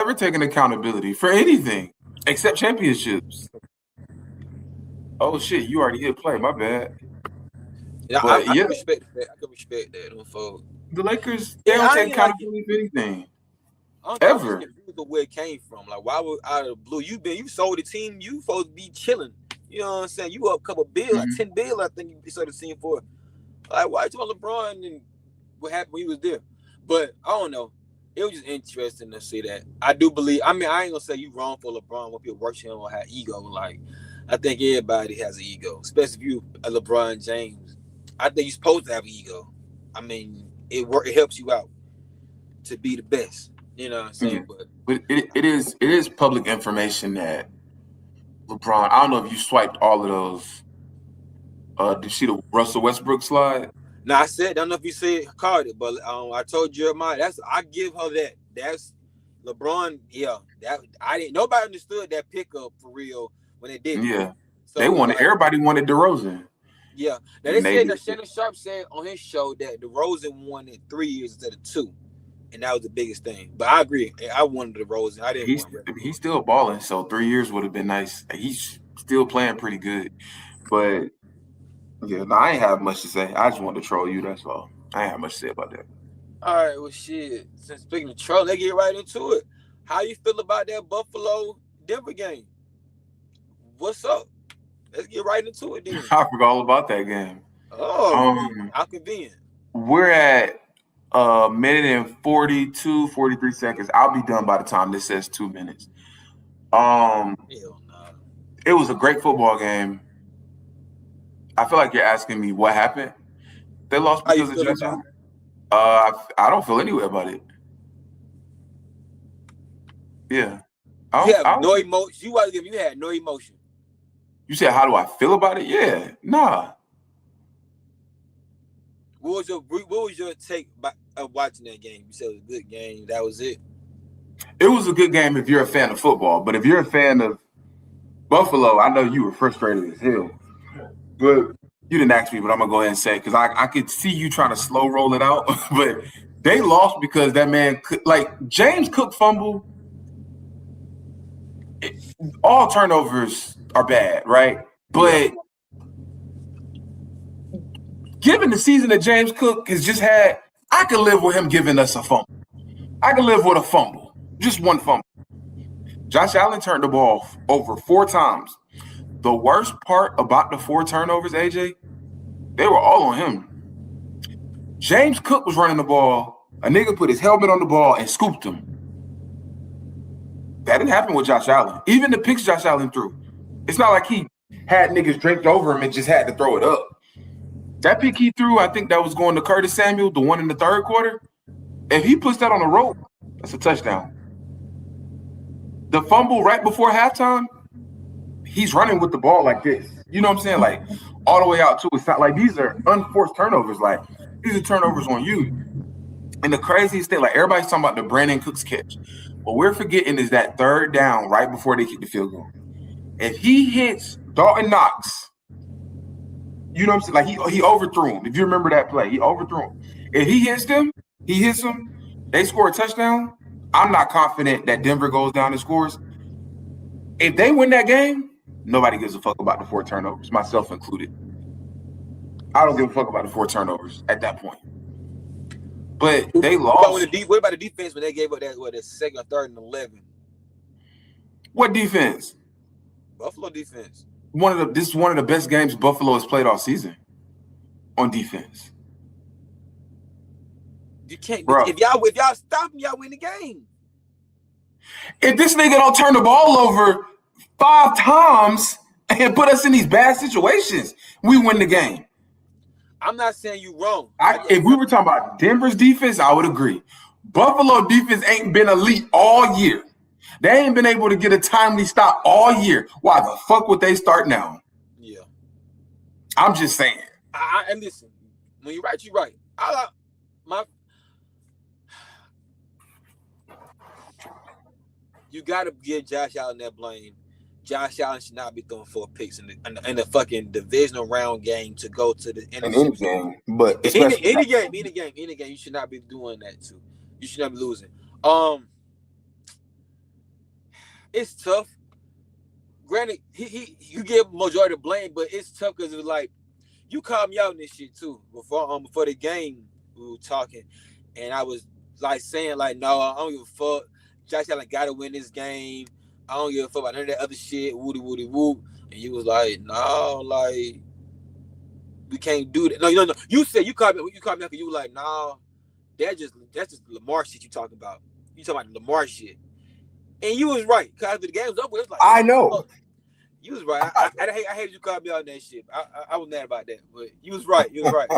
never taken accountability for anything except championships. Oh shit, you already hit play. My bad. Yeah, But I yeah, can respect that. I can respect that. For the Lakers they yeah, don't I take ain't like it. accountability for anything I'm just ever. confused with where it came from. Like, why would out of the blue? You sold the team. You supposed to be chilling. You know what I'm saying? You up a couple bill, like Mhm. 10 bill. I think you sold the team for. Like, why you talking LeBron and what happened when he was there? But I don't know. It was just interesting to see that. I do believe. I mean, I ain't gonna say you wrong for LeBron when people worship him or have ego. Like, I think everybody has an ego, especially if you a LeBron James. I think you're supposed to have an ego. I mean, it helps you out to be the best. You know what I'm Yeah, saying? But but it is public information that LeBron. I don't know if you swiped all of those. Did you see the Russell Westbrook slide? now I said, I don't know if you said called it, but I told Jeremiah I give her that. That's LeBron. Yeah, that I didn't. Nobody understood that pickup for real when they did it. Yeah, they So it's wanted. like, Everybody wanted DeRozan, yeah. Now they and they said did. that Shannon Sharp said on his show that DeRozan wanted 3 years instead of two, and that was the biggest thing. But I agree. I wanted DeRozan. I didn't He's want he's Westbrook. still balling, so 3 years would have been nice. He's still playing pretty good, but yeah, no, I ain't have much to say. I just wanted to troll you. That's all. I ain't have much to say about that. All right, well, shit. Since speaking of troll, let's get right into it. How you feel about that Buffalo Denver game? What's up? Let's get right into it then. I forgot all about that game. Oh, Um, how convenient. we're at a minute and 42, 43 seconds. I'll be done by the time this says 2 minutes. Um, Hell no. it was a great football game. I feel like you're asking me what happened. They lost How you because of feel Josh about Allen. I don't feel any way about it. Yeah, I you don't. have I no don't. emotion? You had no emotion. You said, how do I feel about it? Yeah, nah. What was your take of watching that game? You said it was a good game. That was it. It was a good game if you're a fan of football, but if you're a fan of Buffalo, I know you were frustrated as hell. But you didn't ask me, but I'm gonna go ahead and say because I could see you trying to slow roll it out, but they lost because that man like James Cook fumble. All turnovers are bad, right? Yeah. But given the season that James Cook has just had, I could live with him giving us a fumble. I can live with a fumble, just one fumble. Josh Allen turned the ball over 4 times. The worst part about the 4 turnovers, AJ, they were all on him. James Cook was running the ball. A nigga put his helmet on the ball and scooped him. That didn't happen with Josh Allen. Even the picks Josh Allen threw. It's not like he had niggas draped over him and just had to throw it up. That pick he threw, I think that was going to Curtis Samuel, the one in the third quarter. If he puts that on the rope, that's a touchdown. The fumble right before halftime, he's running with the ball like this. You know what I'm saying? Like all the way out to it's not like these are unforced turnovers. Like these are turnovers on you. And the craziest thing, like everybody's talking about the Brandon Cooks catch. What we're forgetting is that third down right before they kick the field goal. If he hits Dalton Knox, you know what I'm saying? Like he overthrew him. If you remember that play, he overthrew him. If he hits them, they score a touchdown. I'm not confident that Denver goes down and scores. If they win that game, nobody gives a fuck about the 4 turnovers, myself included. I don't give a fuck about the 4 turnovers at that point. But they lost. What about the defense when they gave up that second, third, and 11? What defense? Buffalo defense. This is one of the best games Buffalo has played all season on defense. You can't. Bro. If y'all stop them, y'all win the game. If this nigga don't turn the ball over 5 times and put us in these bad situations, we win the game. I'm not saying you wrong. If we were talking about Denver's defense, I would agree. Buffalo defense ain't been elite all year. They ain't been able to get a timely stop all year. Why the fuck would they start now? Yeah. I'm just saying. And listen, when you're right, you're right. You got to give Josh Allen that blame. Josh Allen should not be throwing 4 picks in the fucking divisional round game to go to the In any game, but any game, you should not be doing that too. You should not be losing. it's tough. Granted, you give majority of blame, but it's tough because it's like you called me out in this shit too before the game we were talking, and I was like saying like, no, I don't give a fuck. Josh Allen got to win this game. I don't give a fuck about none of that other shit. Woody woody whoop. And you was like, no, like we can't do that. No. You said you called me out because you were like, no, that's just Lamar shit you talking about. You talking about the Lamar shit. And you was right. Cause after the game was over, it was like, I know. Fuck. You was right. I hated you called me out on that shit. I was mad about that, but you was right. You was right.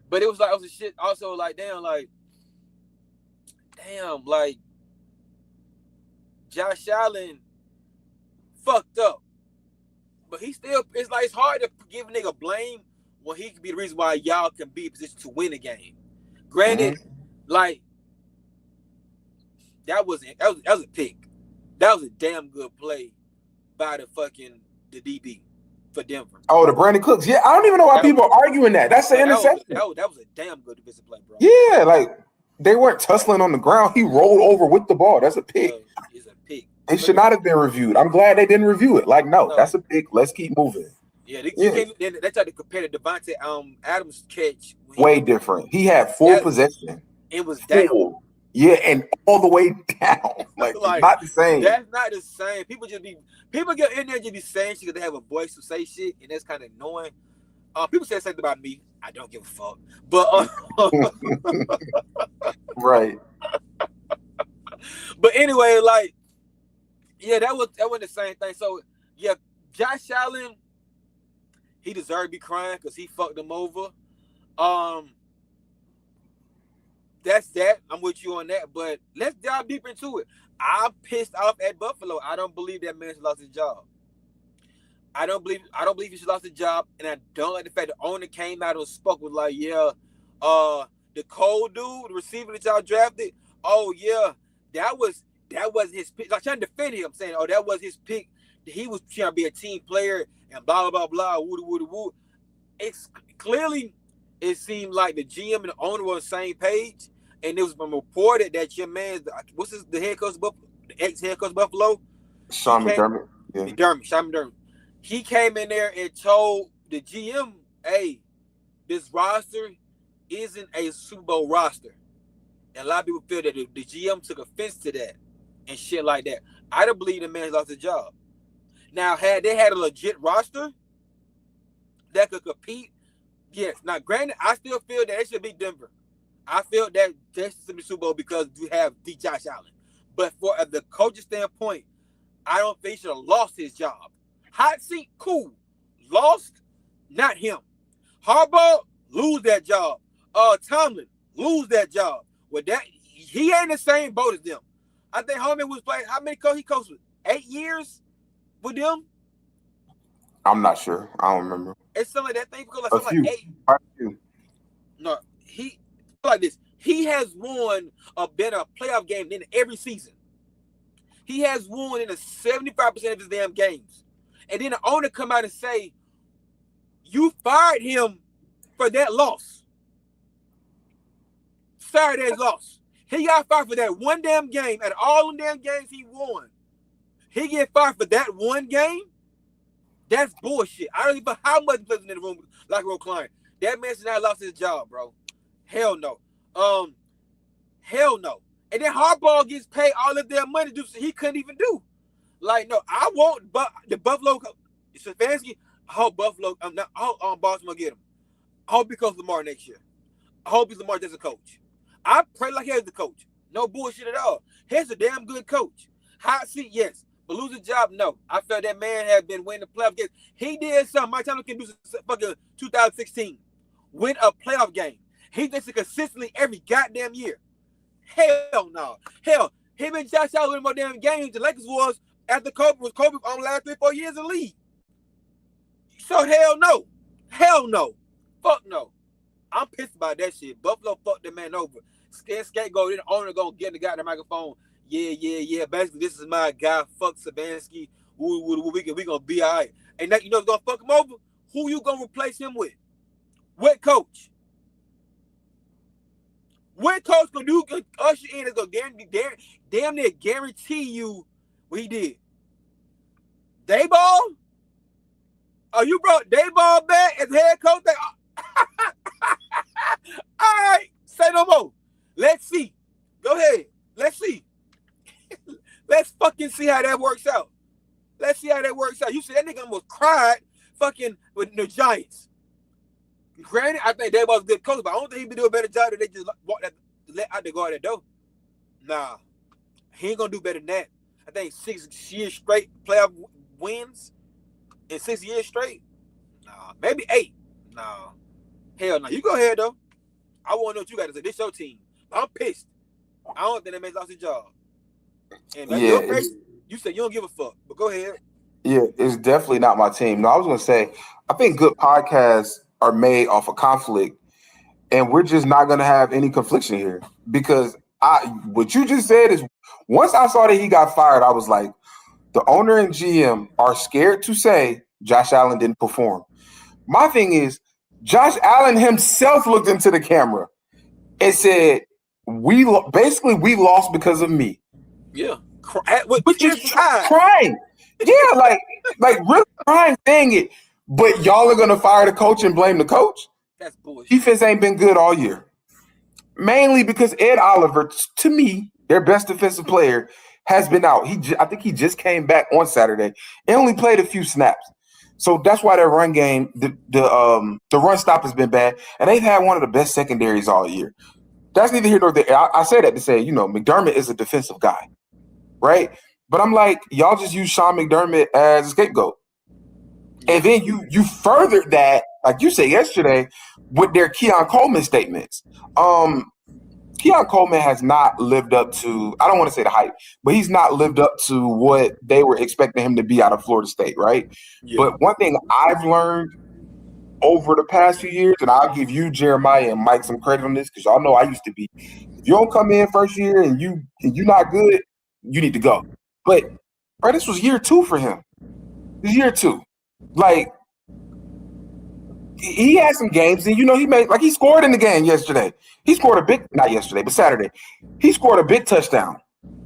But it was like, it was a shit. Also, like, damn, like Josh Allen fucked up, but he still. It's like it's hard to give a nigga blame when he could be the reason why y'all can be in position to win a game. Granted, like that was a pick. That was a damn good play by the DB for Denver. Oh, the Brandon Cooks. Yeah, I don't even know why people are arguing that. That's an interception. That was a damn good defensive play, bro. Yeah, like they weren't tussling on the ground. He rolled over with the ball. That's a pick. It's a pick. It should not have been reviewed. I'm glad they didn't review it. Like, no, that's a pick. Let's keep moving. Yeah, they tried to compare the Devontae Adams catch. Way different. He had full possession. It was down. Yeah, and all the way down. Like not the same. That's not the same. People get in there and just be saying shit because they have a voice to say shit, and that's kind of annoying. People say something about me. I don't give a fuck. But right. But anyway, like, yeah, that wasn't the same thing. So yeah, Josh Allen, he deserved to be crying because he fucked them over. That's that. I'm with you on that. But let's dive deep into it. I'm pissed off at Buffalo. I don't believe that man should lost his job. I don't believe he should lost his job, and I don't like the fact the owner came out and spoke with like, yeah, the cold dude, the receiver that y'all drafted. Oh yeah, that was his pick. Like trying to defend him, saying, oh, that was his pick. He was trying to be a team player and blah blah blah blah. Woo. It's clearly it seemed like the GM and the owner were on the same page. And it was reported that your man, the head coach of Buffalo, the ex-head coach of Buffalo? Sean McDermott. Sean McDermott. He came in there and told the GM, hey, this roster isn't a Super Bowl roster. And a lot of people feel that the GM took offense to that and shit like that. I don't believe the man lost his job. Now, had they had a legit roster that could compete, yes. Now, granted, I still feel that it should be Denver. I feel that this is the Super Bowl because you have Josh Allen. But for the coach's standpoint, I don't think he should have lost his job. Hot seat, cool. Lost, not him. Harbaugh, lose that job. Tomlin, lose that job. With that, he ain't the same boat as them. I think Harmon was playing. How many he coached with? 8 years with them? I'm not sure. I don't remember. It's something like that thing. Like a few. Like 8. No, like this. He has won a playoff game in every season. He has won in 75% of his damn games. And then the owner come out and say, you fired him for that loss. Saturday's loss. He got fired for that one damn game. At all the damn games he won, he get fired for that one game? That's bullshit. I don't give a how much players in the room like Roe Klein. That man should not have lost his job, bro. Hell no. Hell no. And then Harbaugh gets paid all of their money to do something he couldn't even do. Like, no, I want the Buffalo Stefanski. I hope Buffalo, I hope Baltimore get him. I hope he coaches Lamar next year. I hope he's Lamar as a coach. I pray like he's the coach. No bullshit at all. He's a damn good coach. Hot seat, yes. But lose a job, no. I felt that man had been winning the playoff games. He did something Mike Tomlin can do fucking 2016. Win a playoff game. He does it consistently every goddamn year. Hell no. Hell, him and Josh Allen winning more damn games than Lakers was after Kobe on the last 3-4 years in the league. So hell no. Hell no. Fuck no. I'm pissed about that shit. Buffalo fucked that man over. Scapegoat, then the owner gonna get the guy the microphone. Yeah. Basically, this is my guy. Fuck Stefanski. We gonna be all right. And that, you know what's gonna fuck him over? Who you gonna replace him with? What coach? What coach gonna usher in is gonna damn near guarantee you what he did? Dayball? Oh, you brought Dayball back as head coach? All right, say no more. Let's see. Go ahead. Let's see. Let's fucking see how that works out. Let's see how that works out. You see that nigga almost cried fucking with the Giants. Granted, I think Dayball's a good coach, but I don't think he can do a better job than they just let out the go out that door. Nah, he ain't gonna do better than that. I think 6 years straight playoff wins in 6 years straight. Nah, maybe 8. Nah, hell no. You go ahead though. I want to know what you got to say. This your team. I'm pissed. I don't think that man lost his job. And you said you don't give a fuck, but go ahead. Yeah, it's definitely not my team. No, I was gonna say I think good podcasts are made off of conflict, and we're just not gonna have any confliction here because what you just said is once I saw that he got fired, I was like, the owner and GM are scared to say Josh Allen didn't perform. My thing is, Josh Allen himself looked into the camera and said, we lost because of me. Yeah. Which is crying. Yeah, like really crying, saying it. But y'all are going to fire the coach and blame the coach? That's bullshit. Defense ain't been good all year. Mainly because Ed Oliver, to me, their best defensive player, has been out. I think he just came back on Saturday and only played a few snaps. So that's why their run game, the run stop has been bad. And they've had one of the best secondaries all year. That's neither here nor there. I say that to say, McDermott is a defensive guy, right? But I'm like, y'all just use Sean McDermott as a scapegoat. And then you furthered that, like you said yesterday, with their Keon Coleman statements. Keon Coleman has not lived up to, I don't want to say the hype, but he's not lived up to what they were expecting him to be out of Florida State, right? Yeah. But one thing I've learned over the past few years, and I'll give you, Jeremiah, and Mike some credit on this, because y'all know I used to be, if you don't come in first year and you're not good, you need to go. But, bro, this was year 2 for him. This is year 2. Like, he had some games, and he scored in the game yesterday. He scored not yesterday, but Saturday. He scored a big touchdown.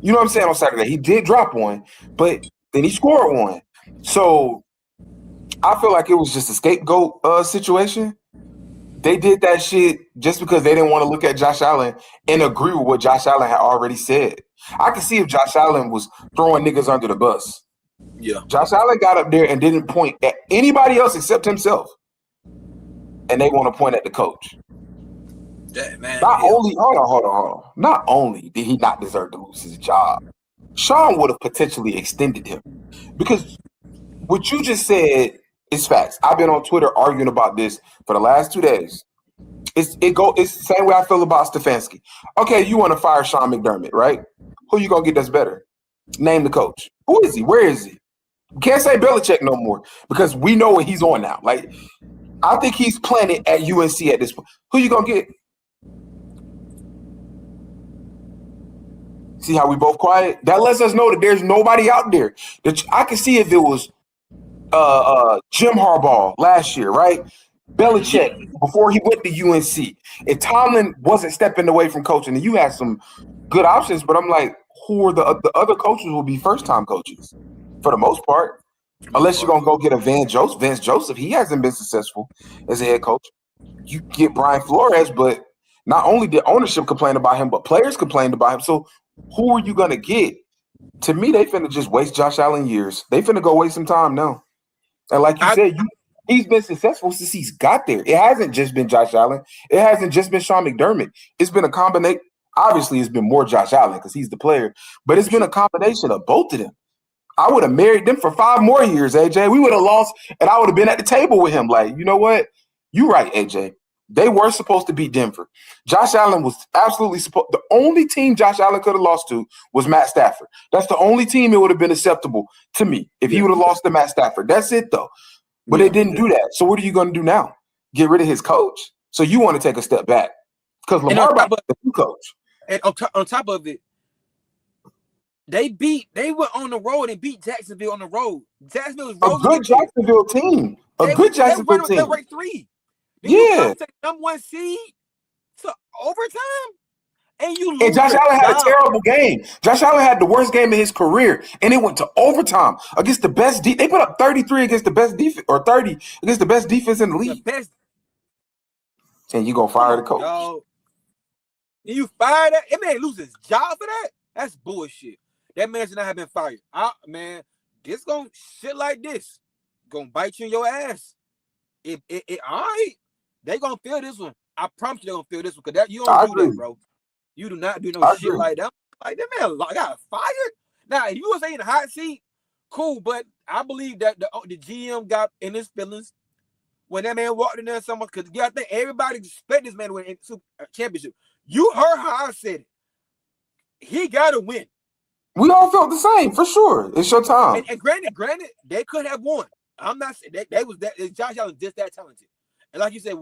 You know what I'm saying, on Saturday. He did drop one, but then he scored one. So I feel like it was just a scapegoat situation. They did that shit just because they didn't want to look at Josh Allen and agree with what Josh Allen had already said. I could see if Josh Allen was throwing niggas under the bus. Yeah. Josh Allen got up there and didn't point at anybody else except himself. And they want to point at the coach. That man. Hold on. Not only did he not deserve to lose his job, Sean would have potentially extended him. Because what you just said is facts. I've been on Twitter arguing about this for the last 2 days. It's the same way I feel about Stefanski. Okay, you want to fire Sean McDermott, right? Who you gonna get that's better? Name the coach. Who is he? Where is he? We can't say Belichick no more because we know what he's on now. Like, I think he's planted at UNC at this point. Who you gonna get? See how we both quiet? That lets us know that there's nobody out there. I can see if it was Jim Harbaugh last year, right? Belichick before he went to UNC. If Tomlin wasn't stepping away from coaching, and you had some good options, but I'm like, who are the other coaches will be first-time coaches for the most part. Unless you're going to go get a Vance Joseph. He hasn't been successful as a head coach. You get Brian Flores, but not only did ownership complain about him, but players complained about him. So who are you going to get? To me, they finna just waste Josh Allen years. They finna go waste some time now. And like you said, he's been successful since he's got there. It hasn't just been Josh Allen. It hasn't just been Sean McDermott. It's been a combination. Obviously, it's been more Josh Allen because he's the player. But it's been a combination of both of them. I would have married them for 5 more years, AJ. We would have lost, and I would have been at the table with him. Like, you know what? You're right, AJ. They were supposed to beat Denver. Josh Allen was absolutely supposed. The only team Josh Allen could have lost to was Matt Stafford. That's the only team it would have been acceptable to me if he would have lost to Matt Stafford. That's it, though. But they didn't do that. So what are you going to do now? Get rid of his coach? So you want to take a step back because Lamar about the new coach. And on top of it, they were on the road and beat Jacksonville on the road. Jacksonville was a good Jacksonville team. They ranked 3. Yeah. Number 1 seed to overtime. and you lose. And Josh Allen had a terrible game. Josh Allen had the worst game of his career, and it went to overtime against the best. They put up 33 against the best defense, or 30 against the best defense in the league. The best. And you gonna fire the coach? Dog. And you fire that? That man lose his job for that? That's bullshit. That man should not have been fired. Man, this gonna shit like this gonna bite you in your ass. It all right. They gonna feel this one. I promise you they gonna feel this one because you don't do that, bro. You do not do no shit like that. Like that man got fired. Now, if you was in the hot seat, cool. But I believe that the GM got in his feelings when that man walked in there. Someone because I think everybody expect this man to win a championship. You heard how I said it. He got to win. We all felt the same for sure. It's your time. And granted, they could have won. I'm not saying they was that. Josh Allen just that talented. And like you said,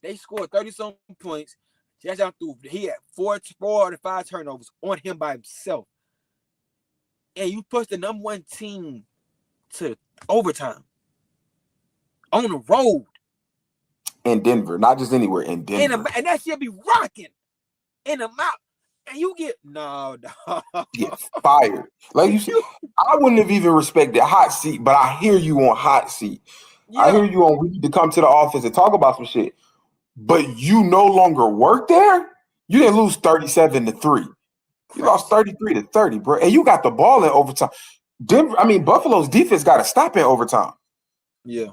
they scored 30-some points. Josh Allen he had 4 out of 5 turnovers on him by himself. And you pushed the number 1 team to overtime on the road. In Denver, not just anywhere, in Denver. And that shit be rocking in the mouth. And you get get fired. Like you said, I wouldn't have even respected hot seat, but I hear you on hot seat. Yeah. I hear you on we need to come to the office and talk about some shit. But you no longer work there. You didn't lose 37-3. You lost 33-30, bro. And you got the ball in overtime. Buffalo's defense got to stop in overtime. Yeah.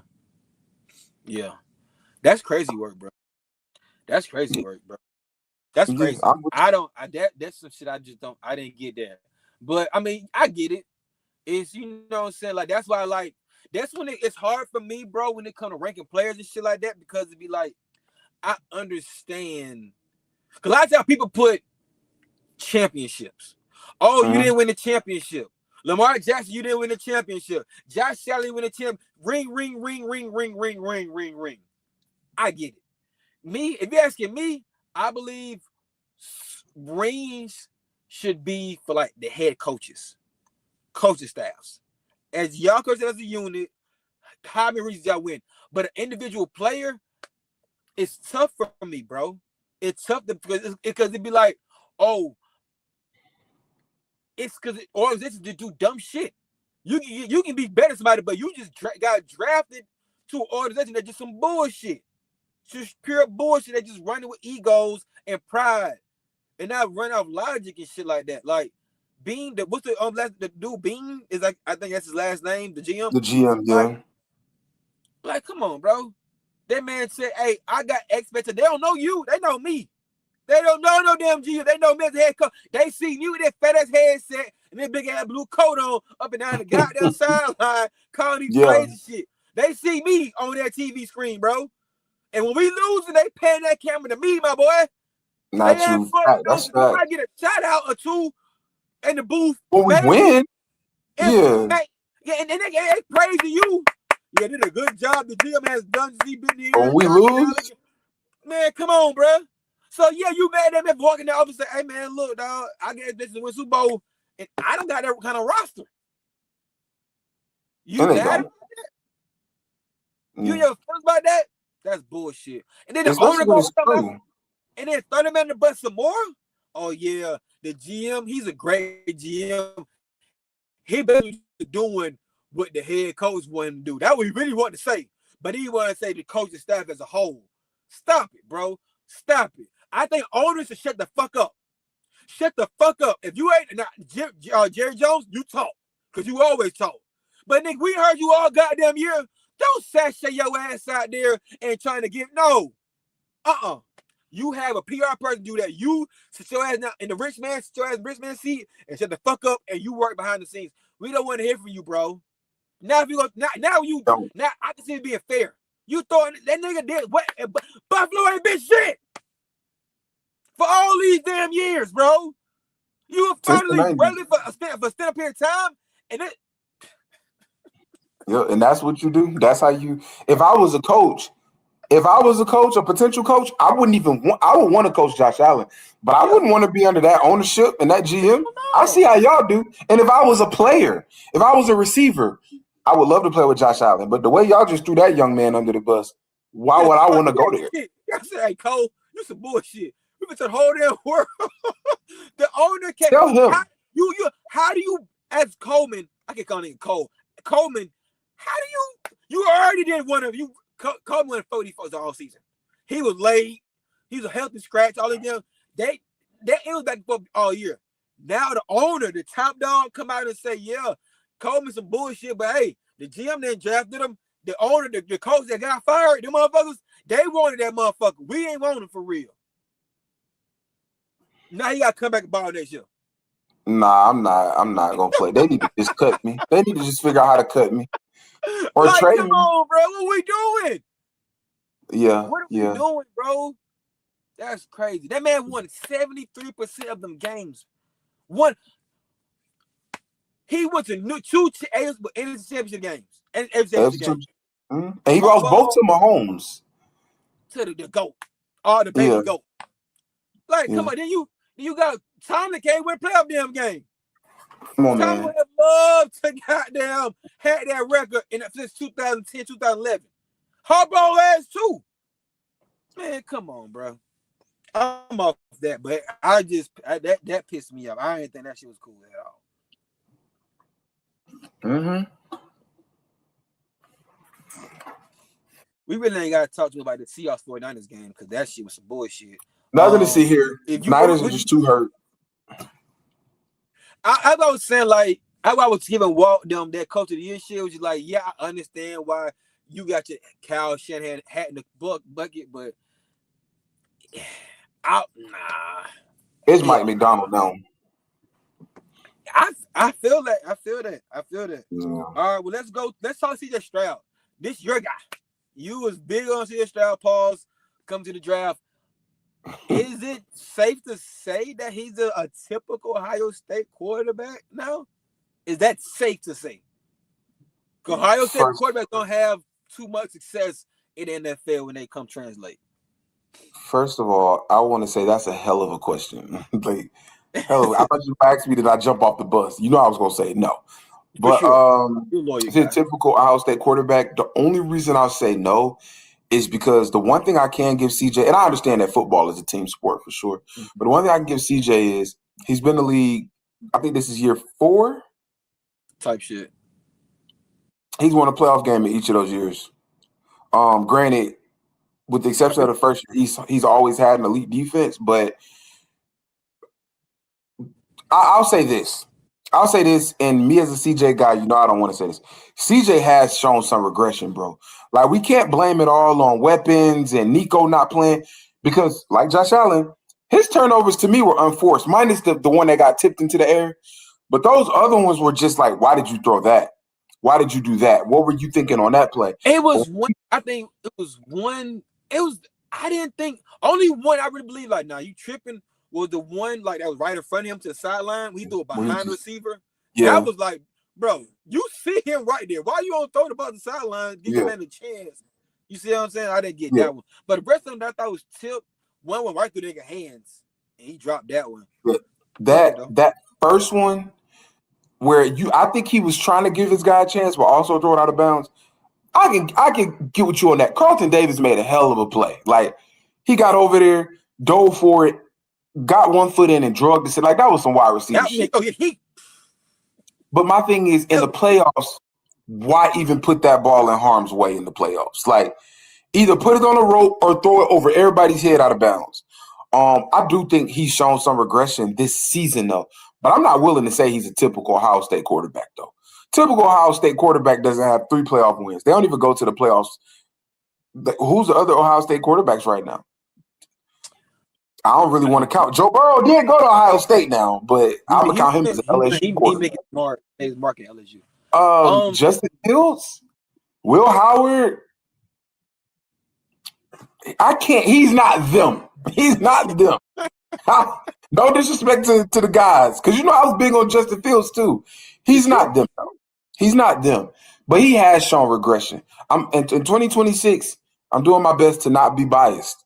Yeah. That's crazy work, bro. That's crazy work, bro. That's crazy. That's some shit I didn't get that. But I mean, I get it. It's, you know what I'm saying? Like, that's why that's when it's hard for me, bro, when it comes to ranking players and shit like that, because it'd be like, I understand. Because a lot of times people put championships. Oh, you didn't win the championship. Lamar Jackson, you didn't win the championship. Josh Allen win the champ. Ring. I get it. Me, if you're asking me, I believe rings should be for like the head coaches, coaching staffs. As y'all coaches as a unit, how many rings y'all win? But an individual player, it's tough for me, bro. It's tough because it'd be like, oh, it's because organizations to do dumb shit. You can be better than somebody, but you just got drafted to an organization that's just some bullshit. Just pure bullshit. They just running with egos and pride, and not run off logic and shit like that. Like Bean, what's the dude? Bean is like, I think that's his last name. The GM. The GM, yeah. Like, come on, bro. That man said, "Hey, I got expectations. They don't know you. They know me. They don't know no damn GM. They know me as a head coach. They see you with that fat ass headset and that big ass blue coat on up and down the goddamn sideline, calling these crazy shit. They see me on that TV screen, bro." And when we losing, they pan that camera to me, my boy. Not you. That's right. I get a shout out or two in the booth. When we win, and they praise to you. Yeah, did a good job. The GM has done since he been here. When we lose, man, come on, bro. So yeah, you mad at me walking in the office and say, "Hey man, look, dog, I get this to win Super Bowl, and I don't got that kind of roster." You mad about that? You ever feel about that? That's bullshit. And then the owner goes and then 30 minutes to bust some more. Oh yeah, the GM, he's a great GM. He basically doing what the head coach wanted to do. That's what he really wanted to say. But he wanted to say the coaching staff as a whole. Stop it, bro. Stop it. I think owners should shut the fuck up. Shut the fuck up. If you ain't Jerry Jones, you talk. Because you always talk. But nigga, we heard you all goddamn year. Don't sashay your ass out there and trying to get You have a PR person do that. You sit your ass now in the rich man seat and shut the fuck up and you work behind the scenes. We don't want to hear from you, bro. Now if you go now I can see it being fair. You throwing that nigga did what Buffalo ain't been shit for all these damn years, bro. You were finally ready for a stand period of time and it. Yeah, and that's what you do. That's how you. If I was a coach, a potential coach, I would want to coach Josh Allen, but I wouldn't want to be under that ownership and that GM. I see how y'all do. And if I was a player, if I was a receiver, I would love to play with Josh Allen. But the way y'all just threw that young man under the bus, why would I want to go there? I said, "Hey Cole, you some bullshit. We went to the whole damn world. The owner can't. Tell him. How do you, as Coleman? I can call him Cole. Coleman. How do you already did one of you? Coleman went 44 all season. He was late. He was a healthy scratch. All of them. It was back and forth all year. Now the owner, the top dog, come out and say, yeah, Coleman's some bullshit, but hey, the GM then drafted him. The owner, the coach that got fired, them motherfuckers, they wanted that motherfucker. We ain't want him for real. Now he got to come back and ball next year. Nah, I'm not gonna play. They need to just cut me. They need to just figure out how to cut me or like, trade come me. on, bro. What we doing? Yeah, What are we doing, bro? That's crazy. That man won 73% of them games. He went to two NFC championship games. And he lost both to Mahomes. To the GOAT. The baby GOAT. Like, come on, then you got Tom that can't win playoff damn game. Come on, Tom man. would have loved to goddamn had that record since 2010, 2011. Harbaugh has too. Man, come on, bro. I'm off that, but that pissed me off. I didn't think that shit was cool at all. Mm-hmm. We really ain't got to talk to you about the Seahawks 49ers game because that shit was some bullshit. Nothing to see here. Niners are just too hurt. I was saying, like, I was giving Walt them that coach of the year shit. Was just like, yeah, I understand why you got your Kyle Shanahan hat in the bucket, but nah. It's Mike McDonald now. I feel that. Yeah. All right, well, let's go. Let's talk CJ Stroud. This your guy. You was big on CJ Stroud. Pause. Come to the draft. Is it safe to say that he's a typical Ohio State quarterback now? Is that safe to say? Because Ohio State quarterbacks don't have too much success in the NFL when they come translate. First of all, I want to say that's a hell of a question. Like, I thought you asked me, did I jump off the bus? You know I was going to say no. But is it typical Ohio State quarterback? The only reason I'll say no is because the one thing I can give CJ, and I understand that football is a team sport for sure, but the one thing I can give CJ is he's been in the league, I think this is year 4. Type shit. He's won a playoff game in each of those years. Granted, with the exception of the first year, he's always had an elite defense, but I'll say this. And me as a CJ guy, you know I don't want to say this. CJ has shown some regression, bro. Like, we can't blame it all on weapons and Nico not playing because, like Josh Allen, his turnovers to me were unforced, minus the one that got tipped into the air. But those other ones were just like, why did you throw that? Why did you do that? What were you thinking on that play? It was one. I think it was one. It was. I didn't think only one. I really believe like, nah, you tripping. Was the one like that was right in front of him to the sideline? We threw it behind the receiver. Yeah, that was like, bro, you see him right there. Why you don't throw the ball to the sideline? Give your man a chance. You see what I'm saying? I didn't get that one, but the rest of them I thought was tipped. One went right through nigga hands, and he dropped that one. That first one. Where I think he was trying to give his guy a chance, but also throw it out of bounds. I can get with you on that. Carlton Davis made a hell of a play. Like, he got over there, dove for it, got one foot in and drugged it. Like, that was some wide receiver shit. But my thing is, in the playoffs, why even put that ball in harm's way in the playoffs? Like, either put it on a rope or throw it over everybody's head out of bounds. I do think he's shown some regression this season, though. But I'm not willing to say he's a typical Ohio State quarterback, though. Typical Ohio State quarterback doesn't have 3 playoff wins. They don't even go to the playoffs. Who's the other Ohio State quarterbacks right now? I don't really want to count. Joe Burrow did go to Ohio State now, but I'm going to count him as an LSU quarterback. He makes mark at LSU. Justin Fields, Will Howard. I can't. He's not them. He's not them. No disrespect to the guys, because you know I was big on Justin Fields too. He's not them. He's not them. But he has shown regression. In 2026, I'm doing my best to not be biased.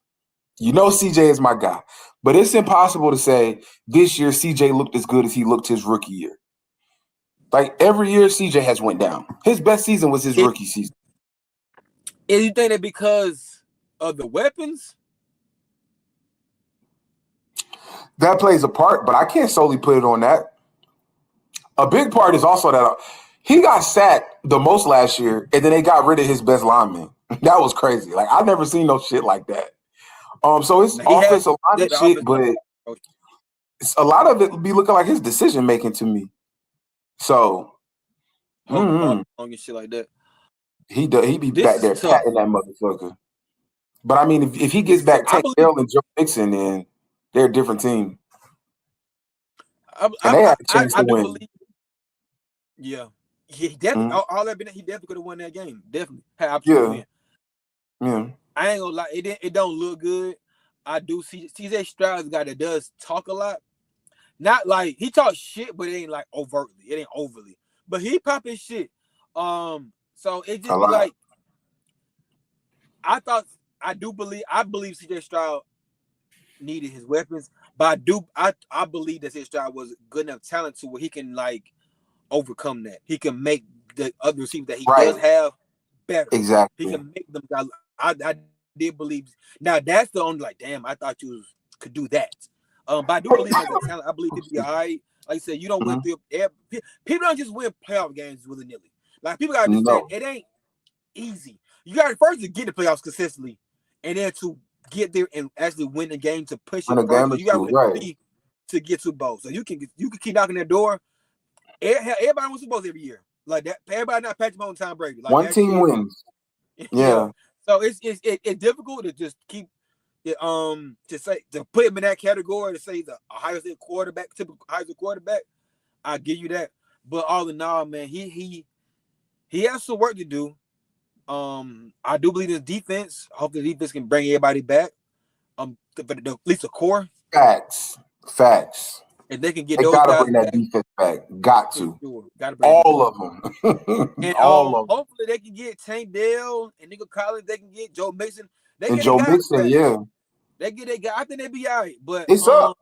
You know CJ is my guy. But it's impossible to say this year CJ looked as good as he looked his rookie year. Like, every year CJ has went down. His best season was his rookie season. And you think that because of the weapons? That plays a part, but I can't solely put it on that. A big part is also that he got sacked the most last year, and then they got rid of his best lineman. That was crazy. Like I've never seen no shit like that. So it's Now, he has offensive line the shit, offensive but coach. a lot of it be looking like his decision making to me. So Holding the ball long and shit like that. he be This back is there tough. patting that motherfucker. But I mean, if he gets back I Tank Dell and Joe Mixon, then they're a different team, and they had a chance to do win. believe. Yeah, he definitely. All that been, he definitely could have won that game. Definitely had opportunity to win. Yeah. I ain't gonna lie, it don't look good. I do see CJ Stroud's a guy that does talk a lot. Not like he talks shit, but it ain't like overtly. It ain't overly. But he popping shit. So it just be like I believe CJ Stroud needed his weapons, but I believe that CJ Stroud was good enough talent to where he can like overcome that. He can make the other receivers that he does have better. Exactly. He can make them guys. I did believe. Now that's the only like, damn, I thought you could do that. But I do believe as a talent, I believe he'd be all right. Like I said, you don't win through people don't just win playoff games willy-nilly. Like people gotta understand it ain't easy. You gotta first to get the playoffs consistently, and then to get there and actually win the game to push it further. You gotta win 3 to get to both. So you can keep knocking that door. Everybody wins Super Bowls every year. Like that, everybody not Patrick Mahomes, Tom Brady. Like one team wins. Yeah. So it's difficult to just keep it, to put him in that category to say the Ohio State quarterback, typical Ohio State quarterback. I give you that. But all in all, man, he has some work to do. I do believe his defense. I hope the defense can bring everybody back. At least a core. Facts. And they can get they those gotta guys bring that back. Defense back. Got to. Sure. Gotta bring all of them. And all of them. Hopefully they can get Tank Dell and Nico Collins. They can get Joe Mixon. Joe Mixon, yeah. They get that guy. I think they be all right. But it's up.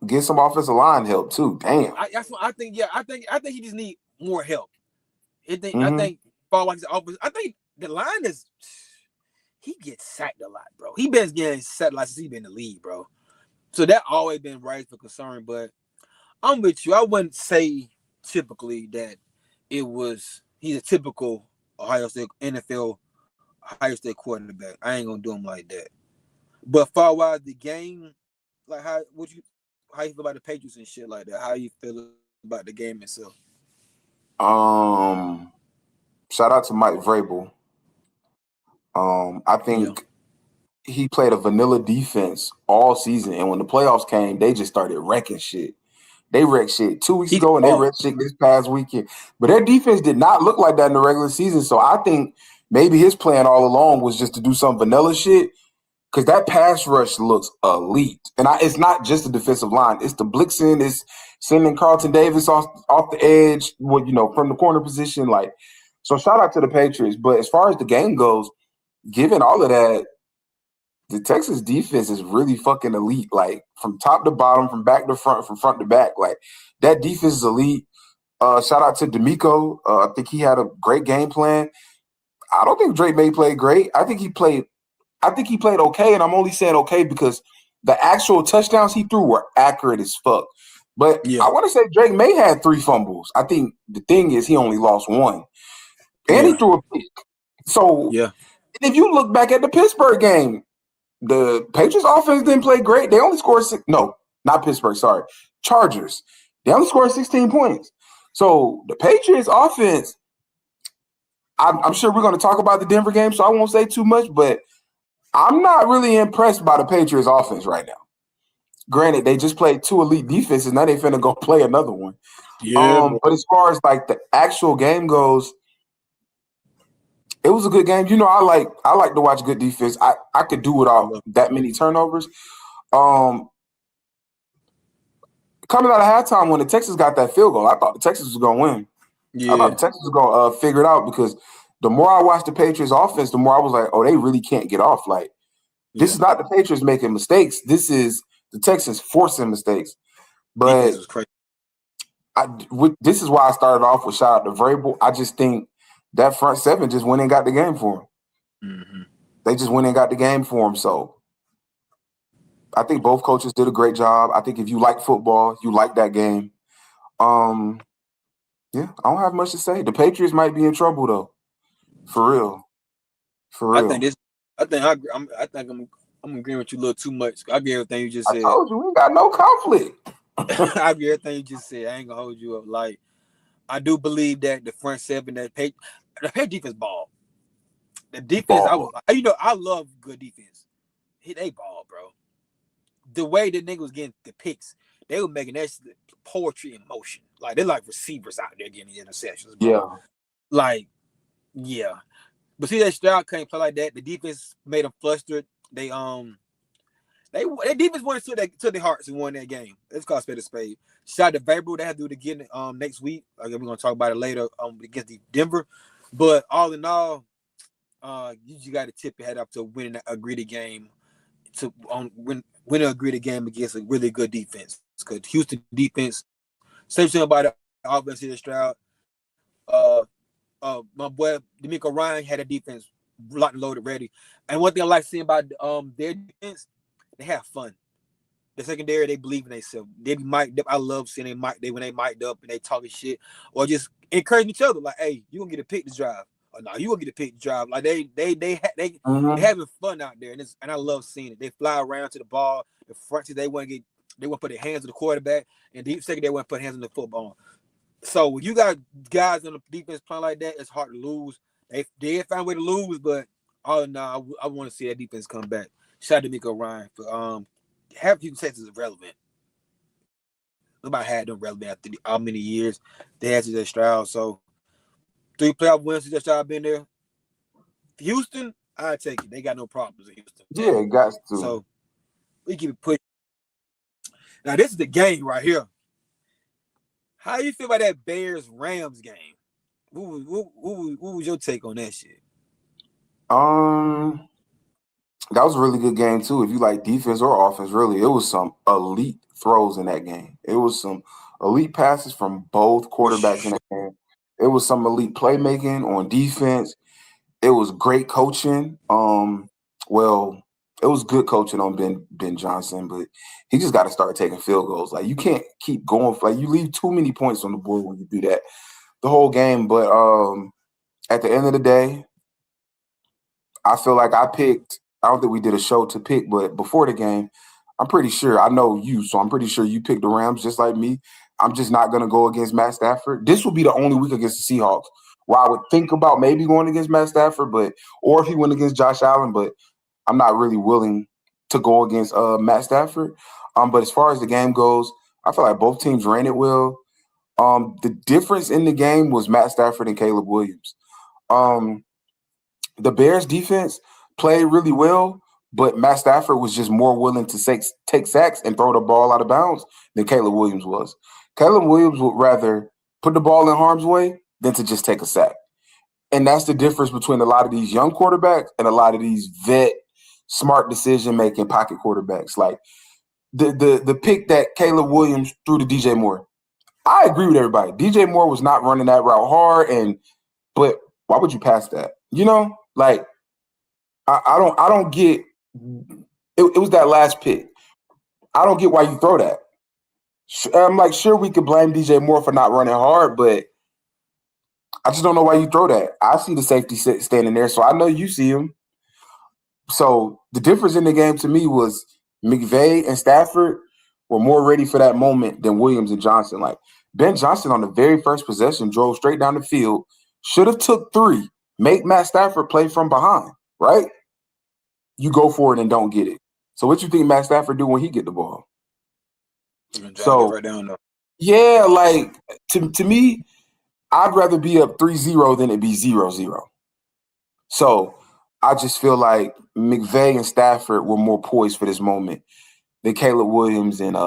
Get some offensive line help too. Damn. That's what I think. Yeah, I think he just need more help. I think fall like the offense. I think the line is. He gets sacked a lot, bro. He been getting sacked like since he been in the league, bro. So that always been right for concern. But I'm with you. I wouldn't say typically that he's a typical Ohio State NFL Ohio State quarterback. I ain't gonna do him like that. But far wise the game, like how you feel about the Patriots and shit like that? How you feel about the game itself? Shout out to Mike Vrabel. I think he played a vanilla defense all season, and when the playoffs came, they just started wrecking shit. They wrecked shit 2 weeks ago, and they wrecked shit this past weekend. But their defense did not look like that in the regular season, so I think maybe his plan all along was just to do some vanilla shit, because that pass rush looks elite. And it's not just the defensive line. It's the blitzing. It's sending Carlton Davis off the edge, from the corner position. Like, so shout out to the Patriots. But as far as the game goes, given all of that, the Texas defense is really fucking elite. Like, from top to bottom, from back to front, from front to back. Like, that defense is elite. Shout out to D'Amico. I think he had a great game plan. I don't think Drake May played great. I think he played okay, and I'm only saying okay because the actual touchdowns he threw were accurate as fuck. But I want to say Drake May had 3 fumbles. I think the thing is he only lost 1. And he threw a pick. So if you look back at the Pittsburgh game, the Patriots offense didn't play great. They only scored not Pittsburgh, sorry. Chargers. They only scored 16 points. So the Patriots offense, I'm sure we're going to talk about the Denver game, so I won't say too much, but I'm not really impressed by the Patriots offense right now. Granted, they just played 2 elite defenses. Now they finna go play another one. But as far as like the actual game goes, it was a good game. I like to watch good defense. I could do without that many turnovers. Coming out of halftime when the Texans got that field goal, I thought the Texans was gonna win. I thought the Texans was gonna figure it out, because the more I watched the Patriots offense, the more I was like, oh, they really can't get off. Like, this is not the Patriots making mistakes. This is the Texans forcing mistakes. But was crazy. This is why I started off with shout out to Vrabel. I just think that front seven just went and got the game for him. They just went and got the game for him. So I think both coaches did a great job. I think if you like football, you like that game. Yeah, I don't have much to say. The Patriots might be in trouble though, for real, for I real. think this. I think I'm agreeing with you a little too much. I agree everything you just I said. told you we ain't got no conflict. I agree everything you just said. I ain't gonna hold you up. Like I do believe that the front seven, the Patriot defense ball. The defense, Ball. I love good defense. They ball, bro. The way the niggas was getting the picks, they were making that poetry in motion. Like they're like receivers out there getting the interceptions, bro. Yeah. Like, yeah. But see that Stroud can't play like that. The defense made them flustered. They defense went to their hearts and won that game. It's called spade a spade. Shout out to Vrabel. They have to do it again next week. We're gonna talk about it later against the Denver. But all in all, you got to tip your head up to winning a gritty game win a gritty game against a really good defense. Because Houston defense, same thing about the offense here, Stroud. My boy D'Amico Ryan had a defense locked and loaded ready. And one thing I like seeing about their defense, they have fun. The secondary, they believe in themselves. I love seeing when they mic'd up and they talking shit or just encouraging each other. Like, hey, you gonna get a pick to drive. Or no, you gonna get a pick to drive. Like they having fun out there, and I love seeing it. They fly around to the ball. The front they want to put their hands on the quarterback, and deep second they want to put hands on the football. So when you got guys on the defense playing like that, it's hard to lose. They did find a way to lose, but I want to see that defense come back. Shout out to D'Amico Ryan for half people say this is irrelevant. Nobody had them relevant after how many years they had CJ Stroud. So 3 playoff wins CJ Stroud been there. Houston, I take it. They got no problems in Houston. Yeah, it got to. So we keep it pushing. Now this is the game right here. How you feel about that Bears-Rams game? What was your take on that shit? That was a really good game too. If you like defense or offense, really, it was some elite throws in that game. It was some elite passes from both quarterbacks in that game. It was some elite playmaking on defense. It was great coaching. It was good coaching on Ben Johnson, but he just got to start taking field goals. Like you can't keep going. Like you leave too many points on the board when you do that the whole game. But at the end of the day, I feel like I picked. I don't think we did a show to pick, but before the game, I'm pretty sure I know you, so I'm pretty sure you picked the Rams just like me. I'm just not going to go against Matt Stafford. This will be the only week against the Seahawks where I would think about maybe going against Matt Stafford, or if he went against Josh Allen, but I'm not really willing to go against Matt Stafford. But as far as the game goes, I feel like both teams ran it well. The difference in the game was Matt Stafford and Caleb Williams. The Bears defense played really well, but Matt Stafford was just more willing to take sacks and throw the ball out of bounds than Caleb Williams was. Caleb Williams would rather put the ball in harm's way than to just take a sack. And that's the difference between a lot of these young quarterbacks and a lot of these vet, smart decision-making pocket quarterbacks. Like the pick that Caleb Williams threw to DJ Moore. I agree with everybody. DJ Moore was not running that route hard, but why would you pass that? Like I don't get it was that last pick. I don't get why you throw that. I'm like, sure, we could blame DJ Moore for not running hard, but I just don't know why you throw that. I see the safety standing there, so I know you see him. So the difference in the game to me was McVay and Stafford were more ready for that moment than Williams and Johnson. Like Ben Johnson on the very first possession drove straight down the field, should have took 3, make Matt Stafford play from behind, right? You go for it and don't get it. So what you think Matt Stafford do when he get the ball? So right down though. Yeah, like to me, I'd rather be up 3-0 than it be 0-0. So I just feel like McVay and Stafford were more poised for this moment than Caleb Williams and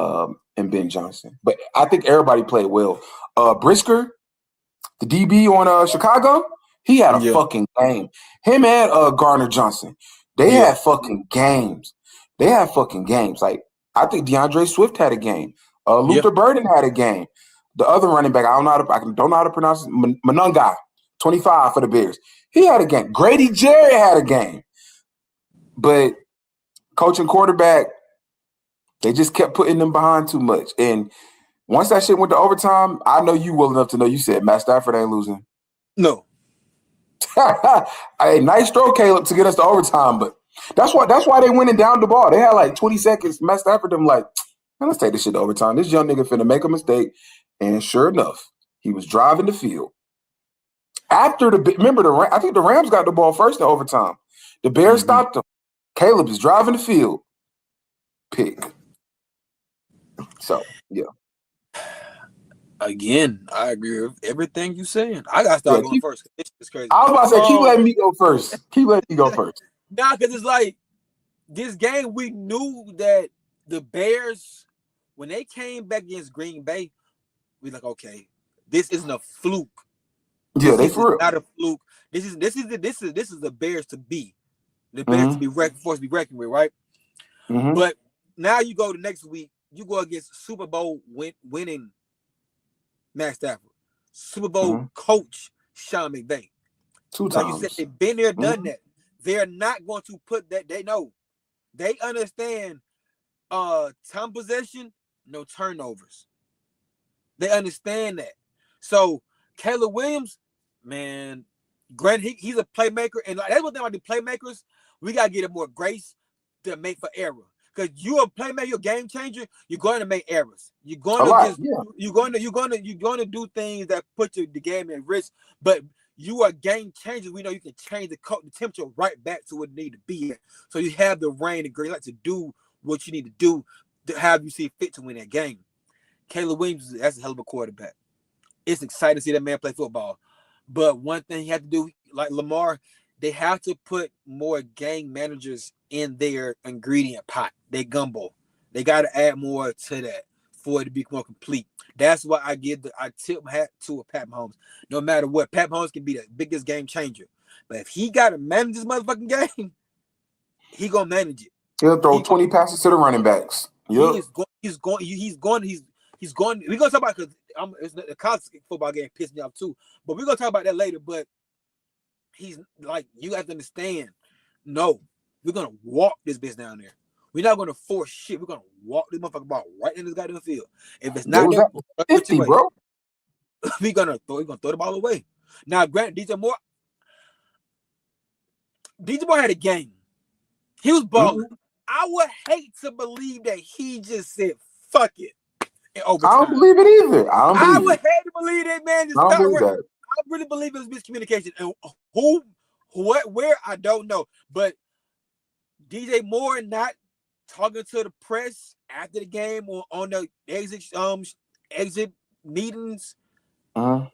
Ben Johnson. But I think everybody played well. Brisker, the DB on Chicago, he had a fucking game. Him and Garner Johnson, they had fucking games. Like I think DeAndre Swift had a game. Luther Burden had a game. The other running back, I don't know how to pronounce it. Monunga, 25 for the Bears. He had a game. Grady Jarrett had a game. But coach and quarterback, They just kept putting them behind too much. And once that shit went to overtime, I know you well enough to know you said Matt Stafford ain't losing. No. Hey, nice throw, Caleb, to get us to overtime, but that's why they winning down the ball. They had like 20 seconds. Matt Stafford, them like, man, let's take this shit to overtime. This young nigga finna make a mistake. And sure enough, he was driving the field. I think the Rams got the ball first in overtime. The Bears stopped them. Caleb is driving the field. Pick. So, yeah. Again, I agree with everything you saying. I gotta start going first. It's crazy. I was about to say, keep letting me go first. Nah, because it's like this game, we knew that the Bears, when they came back against Green Bay, we like, okay, this isn't a fluke. Yeah, they for real. Not a fluke. This is the Bears to be. The Bears to be forced to be reckoned with, right? But now you go to next week, you go against Super Bowl winning Matt Stafford, Super Bowl coach Sean McVay. 2 times. Like you said, they've been there, done that. They're not going to put that. They know. They understand time possession, no turnovers. They understand that. So Caleb Williams, man, granted, he's a playmaker, and like that's one thing about the playmakers, we gotta get him more grace to make for error. Because you're a playmaker, you're a game changer, you're going to make errors. You're going to do things that put the game at risk, but you are a game changer. We know you can change the temperature right back to what it need to be at. So you have the reign and green light to do what you need to do to have you see fit to win that game. Caleb Williams, that's a hell of a quarterback. It's exciting to see that man play football. But one thing he had to do, like Lamar, they have to put more game managers in their ingredient pot, their gumbo. They got to add more to that for it to be more complete. That's why I tip my hat to Pat Mahomes. No matter what, Pat Mahomes can be the biggest game changer. But if he got to manage this motherfucking game, he gonna manage it. He'll throw 20 passes to the running backs. Yep. He's going. We're gonna talk about, because the college football game pissed me off too. But we're gonna talk about that later. But he's like, you have to understand. No, we're gonna walk this bitch down there. We're not gonna force shit. We're gonna walk this motherfucking ball right in this goddamn field. If it's not there, 50, bro. we're gonna throw the ball away. Now, granted, DJ Moore had a game. He was balling. I would hate to believe that he just said, fuck it. I don't believe it either. I would hate to believe that, man. I don't believe that. I really believe it was miscommunication. And where, I don't know. But DJ Moore not talking to the press after the game or on the exit meetings,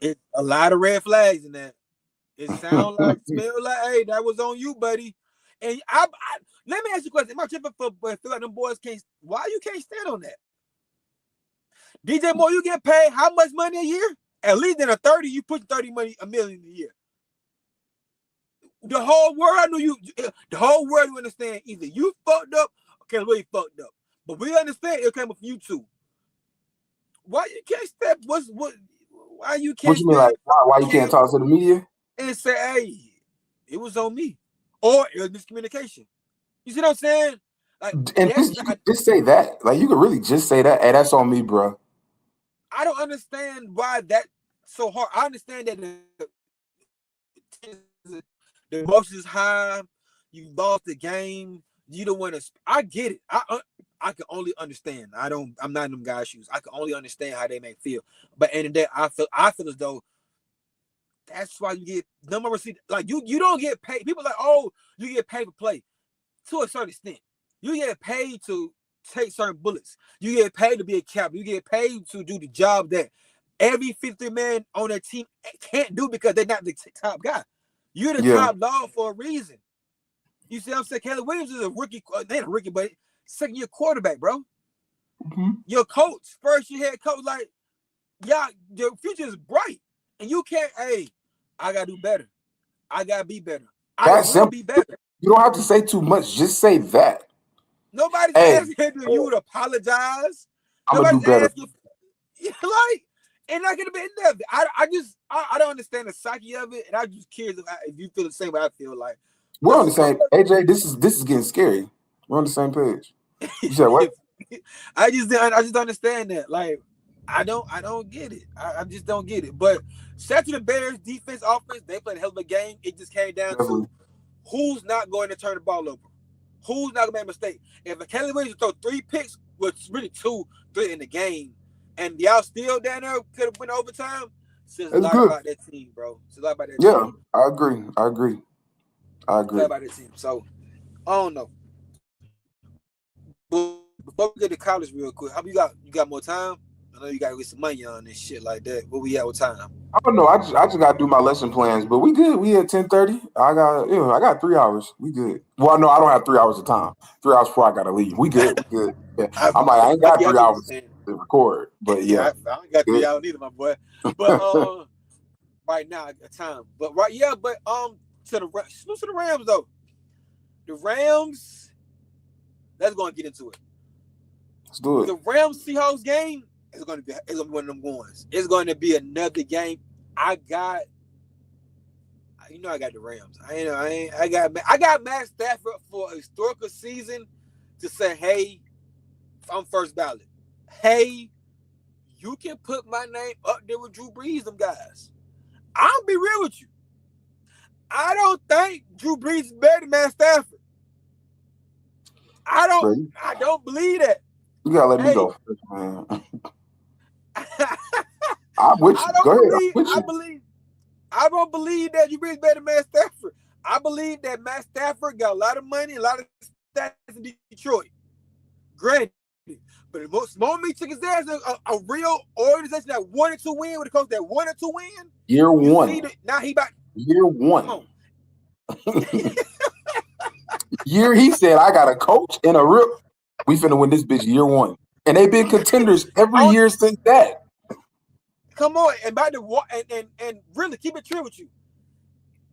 it's a lot of red flags in that. It sounds like, smell like, hey, that was on you, buddy. And I let me ask you a question. Am I tripping for feel like them boys can't? Why you can't stand on that? DJ Moore, you get paid how much money a year? At least in a 30, you put 30 money, $1 million a year. The whole world knew you. The whole world you understand either you fucked up or Caleb Williams fucked up. But we understand it came from you two. Why you can't step? Why you can't? What you mean, like why you can't talk to the media and say, hey, it was on me, or it was miscommunication? You see what I'm saying? Like, and just say that. Like, you could really just say that. Hey, that's on me, bro. I don't understand why that's so hard. I understand that the emotions is high. You lost the game. You don't want to. I get it. I can only understand. I'm not in them guys' shoes. I can only understand how they may feel. But in the day, I feel as though that's why you get number receipt. Like you don't get paid. People are like, oh, you get paid for play. To a certain extent, you get paid to take certain bullets. You get paid to be a captain. You get paid to do the job that every 50 man on their team can't do because they're not the top guy. You're the top dog for a reason. You see what I'm saying? Caleb Williams is a rookie, not a rookie, but second-year quarterback, bro. Your coach, first-year head coach, like, y'all, your future is bright. And you can't, hey, I got to do better. I got to be better. I want to be better. You don't have to say too much. Just say that. Nobody's asking you to apologize. I'm going to do better. Like, and not going to be in there. I don't understand the psyche of it, and I'm just curious if you feel the same way I feel. Like, we're on the same. AJ, this is getting scary. We're on the same page. You said what? I just don't understand that. Like, I don't get it. I just don't get it. But shout to the Bears defense, offense, they played a hell of a game. It just came down to who's not going to turn the ball over. Who's not going to make a mistake? If Kelly Williams throw 3 picks, which really 2, 3 in the game, and y'all still down there could have went overtime, says a lot about that team, bro. Says a lot about that team. Yeah, I agree. A lot about that team. So, I don't know. But before we get to college real quick, how you got more time? I know you got to get some money on this shit like that. What we at with time? I don't know. I just got to do my lesson plans, but we good. We at 10:30. I got 3 hours. We good. Well, no, I don't have 3 hours of time. 3 hours before I got to leave. We good. We good. Yeah. I ain't got 3 hours to record, but yeah. I ain't got 3 hours either, my boy. But right now I got time. But to the Rams though. The Rams. Let's go and get into it. Let's do it. The Rams Seahawks game is going to be one of them ones. It's going to be another game. I got the Rams. I got Matt Stafford for a historical season to say, hey, I'm first ballot. Hey, you can put my name up there with Drew Brees, them guys. I'll be real with you. I don't think Drew Brees is better than Matt Stafford. I don't believe that. You gotta let me go first, man. I'm with you. Go ahead. I don't believe that Drew Brees is better than Matt Stafford. I believe that Matt Stafford got a lot of money, a lot of stats in Detroit. Granted. But the moment he took his ass a real organization that wanted to win, with a coach that wanted to win. Year one. Now he about year one. Year he said, I got a coach and a real. We finna win this bitch year one. And they've been contenders every year since that. Come on, and really keep it true with you.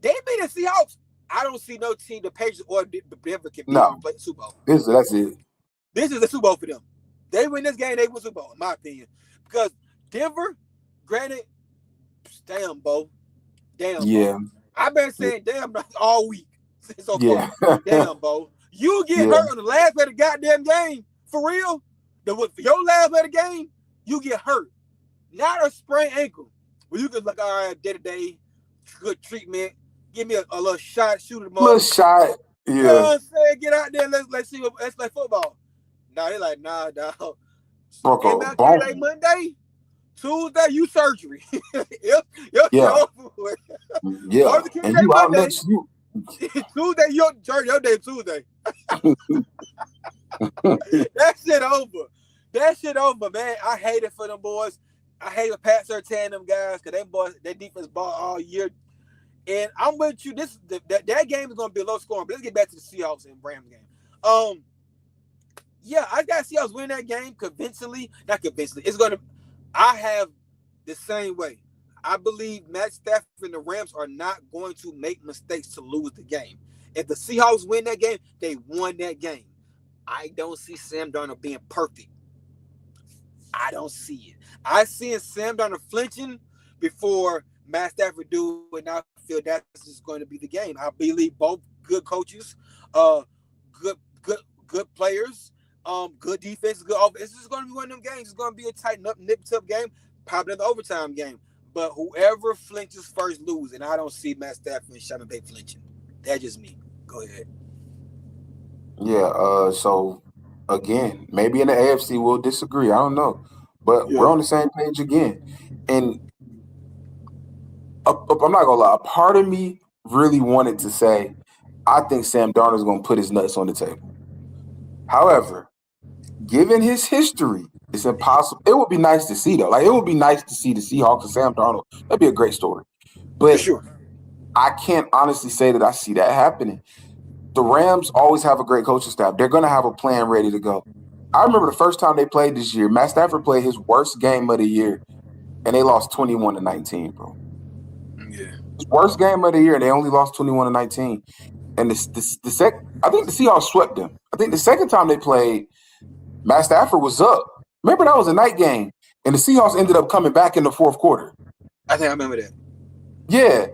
They beat the Seahawks. I don't see no team, the Patriots or Denver can play the Super Bowl. That's it. This is the Super Bowl for them. They win this game, they win Super Bowl, in my opinion. Because Denver, granted, damn, Bo. Damn, yeah. Bo. I've been saying damn all week. So far. Damn, Bo. You get hurt on the last play of the goddamn game. For real. For your last play of the game, you get hurt. Not a sprained ankle. Where you can, like, all right, day-to-day, good treatment. Give me a little shot, shoot them up. Little shot. Yeah. You know what I'm saying? Get out there, let's play football. Nah, they're like, nah, dog. Came out there like Monday, Tuesday, you surgery. Yep. Yeah. And you out next you. Tuesday, your day Tuesday. That shit over, man. I hate it for them boys. I hate what Pat Surtain them guys because their defense ball all year. And I'm with you. That game is going to be a low scoring. But let's get back to the Seahawks and Rams game. Yeah, I got Seahawks win that game convincingly. Not convincingly. I have the same way. I believe Matt Stafford and the Rams are not going to make mistakes to lose the game. If the Seahawks win that game, they won that game. I don't see Sam Darnold being perfect. I don't see it. I see Sam Darnold flinching before Matt Stafford do, and I feel that's just going to be the game. I believe both good coaches, good players, good defense, good offense. It's just going to be one of them games. It's going to be a tighten up, nip-tup game, probably another overtime game. But whoever flinches first lose, and I don't see Matt Stafford and Sean McVay flinching. That's just me. Go ahead. Yeah. So again, maybe in the AFC we'll disagree. I don't know, but we're on the same page again. And I'm not gonna lie. A part of me really wanted to say, I think Sam Darnold is gonna put his nuts on the table. However, given his history, it's impossible. It would be nice to see though. Like it would be nice to see the Seahawks and Sam Darnold. That'd be a great story. But for sure, I can't honestly say that I see that happening. The Rams always have a great coaching staff. They're gonna have a plan ready to go. I remember the first time they played this year, Matt Stafford played his worst game of the year, and they lost 21-19, bro. Yeah. Worst game of the year, and they only lost 21-19. And I think the Seahawks swept them. I think the second time they played, Matt Stafford was up. Remember, that was a night game, and the Seahawks ended up coming back in the fourth quarter. I think I remember that. Yeah.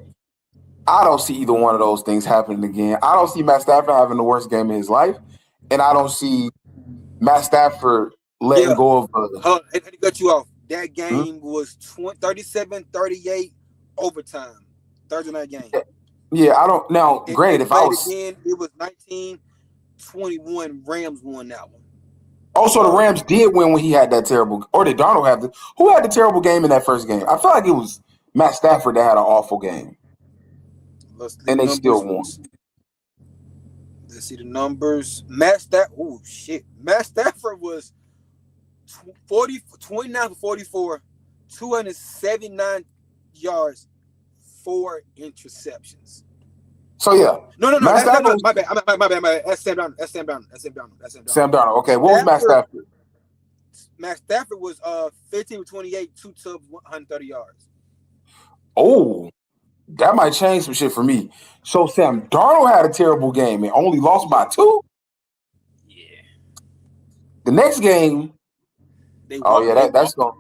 I don't see either one of those things happening again. I don't see Matt Stafford having the worst game of his life, and I don't see Matt Stafford letting go of I had to cut you off. That game was 37-38 overtime. Thursday night game. Yeah, I don't now. Granted, if I was again, it was 19-21. Rams won that one. Also, the Rams did win when he had that terrible, or did Darnold have who had the terrible game in that first game? I feel like it was Matt Stafford that had an awful game. And they still won. Let's see the numbers. Matt Stafford was 29 for 44, 279 yards, 4 interceptions. So yeah. No. My bad. That's Sam Darnold. Sam Darnold. Okay, what was Matt Stafford? Matt Stafford was 15 for 28, 2 tubs, 130 yards. Oh, that might change some shit for me. So Sam Darnold had a terrible game and only lost by 2? Yeah. The next game. That's gonna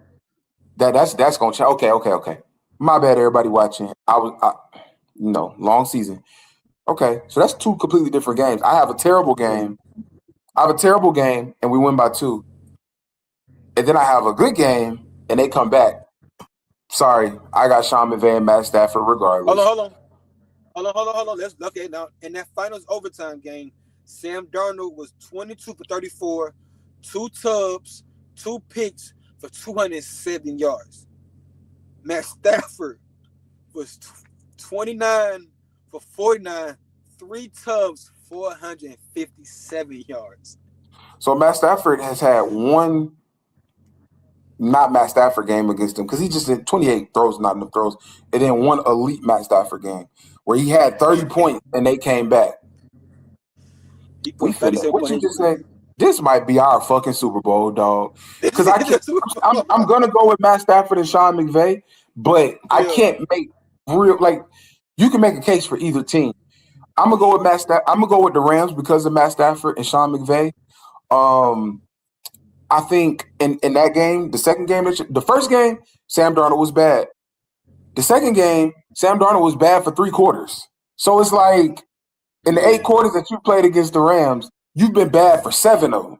change. Okay. My bad, everybody watching. Long season. Okay, so that's 2 completely different games. I have a terrible game, and we win by 2. And then I have a good game, and they come back. Sorry, I got Sean McVay and Matt Stafford regardless. Hold on. Okay, now in that finals overtime game, Sam Darnold was 22 for 34, 2 tubs, 2 picks for 207 yards. Matt Stafford was 29 for 49, 3 tubs, 457 yards. So Matt Stafford has had one not Matt Stafford game against him because he just did 28 throws, not enough throws, and then one elite Matt Stafford game where he had 30 points and they came back. What you just say? This might be our fucking Super Bowl, dog. Because I'm gonna go with Matt Stafford and Sean McVay, but I can't make you can make a case for either team. I'm gonna go with I'm gonna go with the Rams because of Matt Stafford and Sean McVay. I think in that game, the second game, the first game, Sam Darnold was bad. The second game, Sam Darnold was bad for 3 quarters. So it's like in the 8 quarters that you played against the Rams, you've been bad for 7 of them.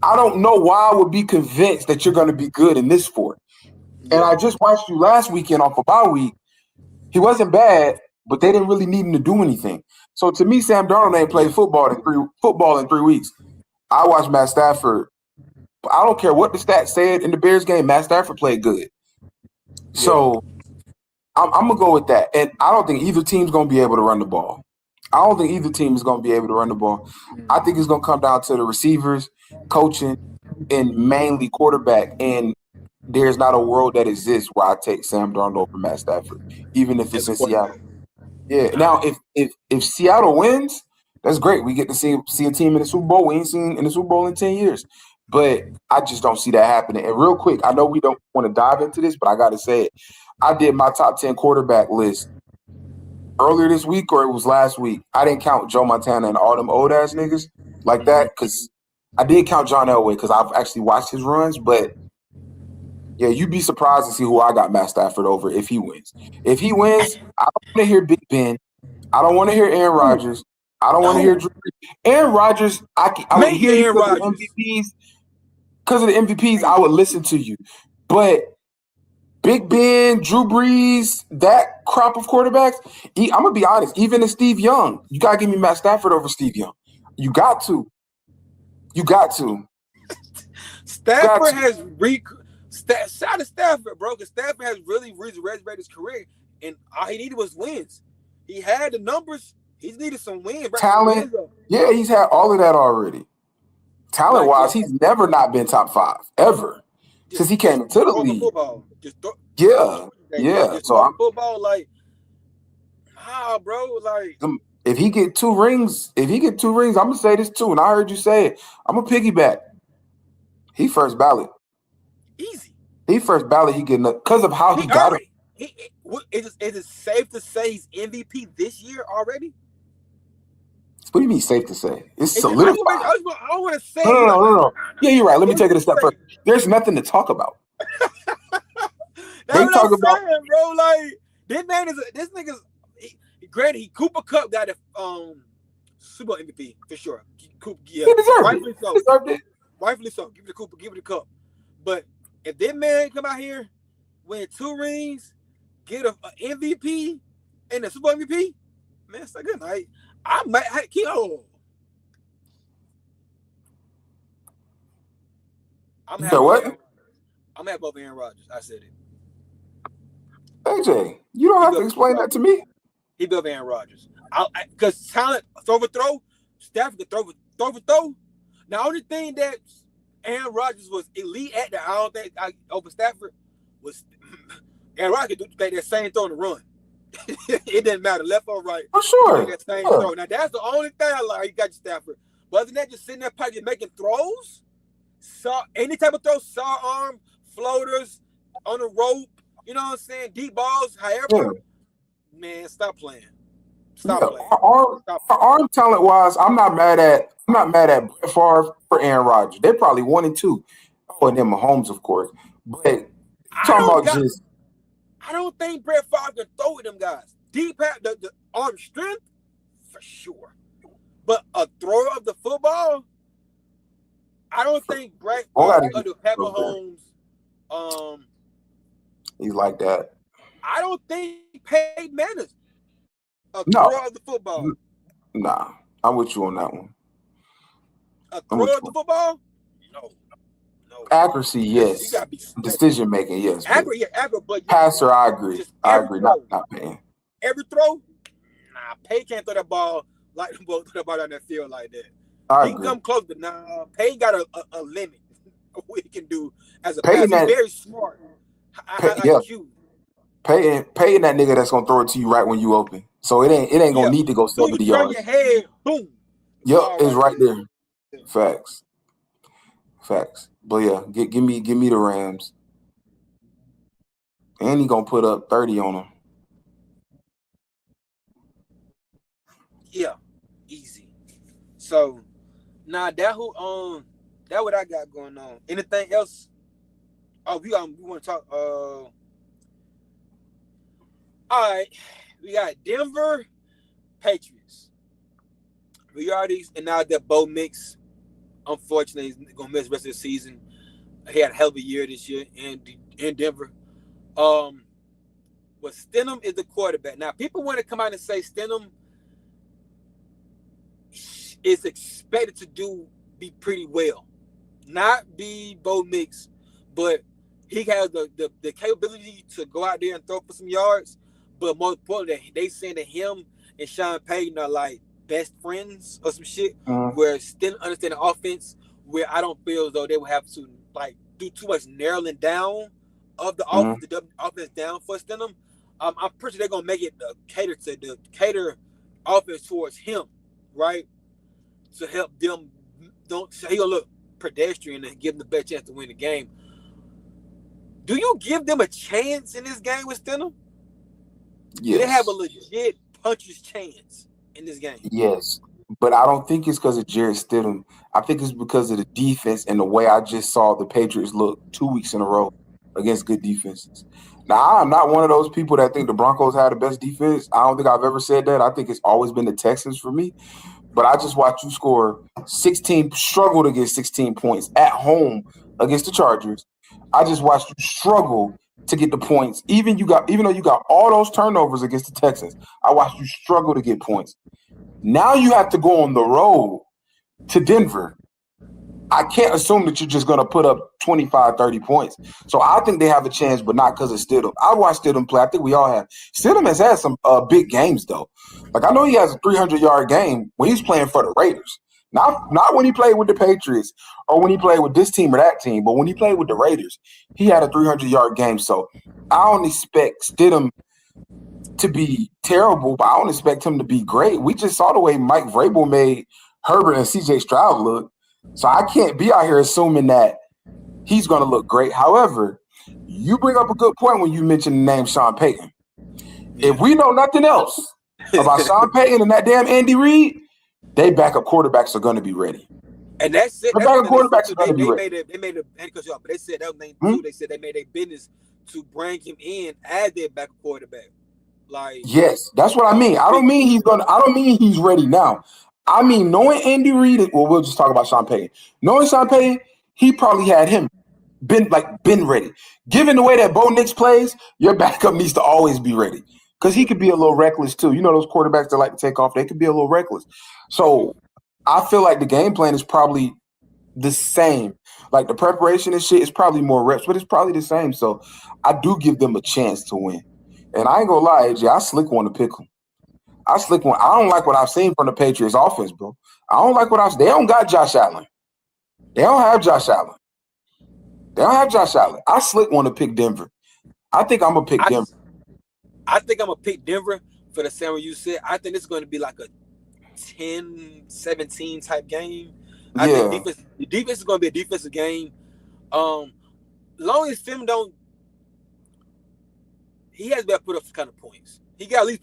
I don't know why I would be convinced that you're going to be good in this sport. And I just watched you last weekend off a bye week. He wasn't bad, but they didn't really need him to do anything. So to me, Sam Darnold ain't played football in 3 weeks. I watched Matt Stafford. I don't care what the stats said in the Bears game. Matt Stafford played good. So I'm going to go with that. And I don't think either team's going to be able to run the ball. I think it's going to come down to the receivers, coaching, and mainly quarterback. And there's not a world that exists where I take Sam Darnold over Matt Stafford, even if it's in Seattle. Yeah. Now, if Seattle wins, that's great. We get to see a team in the Super Bowl. We ain't seen in the Super Bowl in 10 years. But I just don't see that happening. And real quick, I know we don't want to dive into this, but I got to say it. I did my top 10 quarterback list earlier this week, or it was last week. I didn't count Joe Montana and all them old-ass niggas like that because I did count John Elway because I've actually watched his runs. But, yeah, you'd be surprised to see who I got Matt Stafford over if he wins. If he wins, I don't want to hear Big Ben. I don't want to hear Aaron Rodgers. I don't want to hear Drew Brees. Aaron Rodgers, I would hear you because of the MVPs. Because of the MVPs, I would listen to you. But Big Ben, Drew Brees, that crop of quarterbacks, I'm going to be honest, even if Steve Young, you got to give me Matt Stafford over Steve Young. You got to. Stafford has shout out to Stafford, bro, because Stafford has really resurrected his career, and all he needed was wins. He had the numbers. He needed some wins. Talent. Yeah, he's had all of that already. Talent-wise, he's never not been top 5, ever. Since he came into the league. So I'm football, bro, if he get 2 rings, I'm gonna say this too, and I heard you say it. I'm gonna piggyback. He first ballot. Easy. He first ballot. He getting up because of how he got it. Is it safe to say he's MVP this year already? What do you mean safe to say? It's solidified. I don't want to say. No. Yeah, you're right. Let me take it a step further. There's nothing to talk about. They talk about, bro. This nigga's. Granted, he Cooper Kupp got a Super Bowl MVP for sure. He deserved it. rightfully so. Give it to Cooper. Give it to Cup. But if that man come out here, win 2 rings, get a MVP and a Super Bowl MVP, man, it's a good night. I might keep on. I'm You said what? I'm happy over Aaron Rodgers. I said it. AJ, you don't have to explain that to me. He built Aaron Rodgers. Because talent, throw, Stafford could throw for throw. The only thing that Aaron Rodgers was elite at that I don't think over Stafford was Aaron Rodgers could do that same throw and run. It didn't matter, left or right. For sure. That same throw. Now that's the only thing I like. You got your Stafford. But other than that, just sitting there pocket making throws, any type of throw, saw arm, floaters, on the rope, you know what I'm saying? Deep balls, however. Man, stop playing. Stop playing. Our arm talent wise, I'm not mad at Brett Favre for Aaron Rodgers. They're probably 1 and 2. Oh, and then Mahomes, of course. But I don't think Brett Favre can throw with them guys. Deep the arm strength, for sure. But a thrower of the football, I don't think Brett Favre or the Mahomes. He's like that. I don't think Peyton Manning's a thrower of the football. Nah, I'm with you on that one. A thrower of the football? No. Accuracy, yes. Decision making, yes. Accurate, but passer, I agree. I agree. Not Peyton. Every throw? Nah, Peyton can't throw that ball like throw that ball down that field like that. He can come close, but Peyton got a limit of what he can do as a passer. He's very smart. Paying that nigga that's gonna throw it to you right when you open. So it ain't gonna need to go 70 yards. Your head, boom. Yep, it's right there. Facts. But yeah, give me the Rams. And he gonna put up 30 on them. Yeah, easy. So that what I got going on. Anything else? Oh, we want to talk. All right, we got Denver Patriots. We already and now that Bo Mix, unfortunately, is gonna miss the rest of the season. He had a hell of a year this year in Denver. But Stidham is the quarterback. Now, people want to come out and say Stidham is expected to be pretty well, not be Bo Mix, but he has the capability to go out there and throw for some yards. But more importantly, they saying that him and Sean Payton are like best friends or some shit. Where still understand the offense, where I don't feel as though they will have to like do too much narrowing down of the offense down for Stidham. I'm pretty sure they're gonna make it cater offense towards him, right? To help them so he'll look pedestrian and give them the best chance to win the game. Do you give them a chance in this game with Stidham? Yes. They have a legit puncher's chance in this game. Yes, but I don't think it's because of Jarrett Stidham. I think it's because of the defense and the way I just saw the Patriots look 2 weeks in a row against good defenses. Now, I'm not one of those people that think the Broncos had the best defense. I don't think I've ever said that. I think it's always been the Texans for me. But I just watched you struggle to get 16 points at home against the Chargers. I just watched you struggle to get the points. Even though you got all those turnovers against the Texans, I watched you struggle to get points. Now you have to go on the road to Denver. I can't assume that you're just going to put up 25, 30 points. So I think they have a chance, but not because of Stidham. I watched Stidham play. I think we all have. Stidham has had some big games, though. Like, I know he has a 300-yard game when he's playing for the Raiders. Not when he played with the Patriots or when he played with this team or that team, but when he played with the Raiders, he had a 300-yard game. So I don't expect Stidham to be terrible, but I don't expect him to be great. We just saw the way Mike Vrabel made Herbert and C.J. Stroud look. So I can't be out here assuming that he's going to look great. However, you bring up a good point when you mention the name Sean Payton. If we know nothing else about Sean Payton and that damn Andy Reid, they backup quarterbacks are going to be ready. And that's it. Backup quarterbacks are going to be ready. They made it, but they said that thing too. They said they made a business to bring him in as their backup quarterback. Like, yes, that's what I mean. I don't mean he's ready now. I mean, knowing Andy Reid, well, we'll just talk about Sean Payton. Knowing Sean Payton, he probably had him been ready. Given the way that Bo Nix plays, your backup needs to always be ready because he could be a little reckless too. You know those quarterbacks that like to take off; they could be a little reckless. So I feel like the game plan is probably the same. Like the preparation and shit is probably more reps, but it's probably the same. So I do give them a chance to win. And I ain't gonna lie, AJ, I slick want to pick them. I don't like what I've seen from the Patriots offense, bro. I don't like they don't got Josh Allen. They don't have Josh Allen. I slick want to pick Denver. I think I'm gonna pick Denver. I think I'm gonna pick Denver for the same way you said. I think it's gonna be like a 10-17 type game. I think the defense is gonna be a defensive game. Long as Tim don't, he has got to put up some kind of points. He got to at least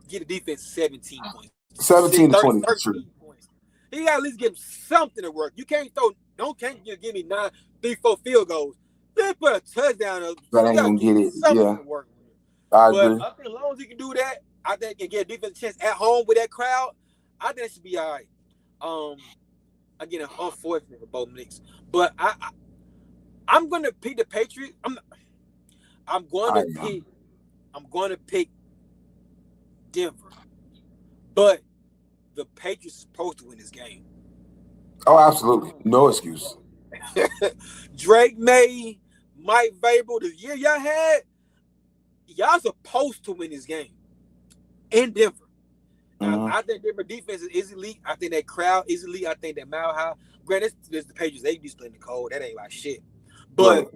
get the defense 17 points. 17 to 20. 13 points. He got to at least give something to work. You can't give me 9, 3, 4 field goals. Then put a touchdown up. That ain't gonna get it. Yeah. To work with. I agree. I think as long as he can do that, I think he can get a defense chance at home with that crowd. I think that should be all right. Again, unfortunate for both Knicks, but I'm going to pick the Patriots. I'm going to pick Denver, but the Patriots are supposed to win this game. Oh, absolutely, no excuse. Drake May, Mike Vrabel, the year y'all had, y'all supposed to win this game in Denver. I think Denver defense is elite. I think that crowd is elite. I think that Mile High. Granted, this the Patriots. They used to play in the cold. That ain't like shit. But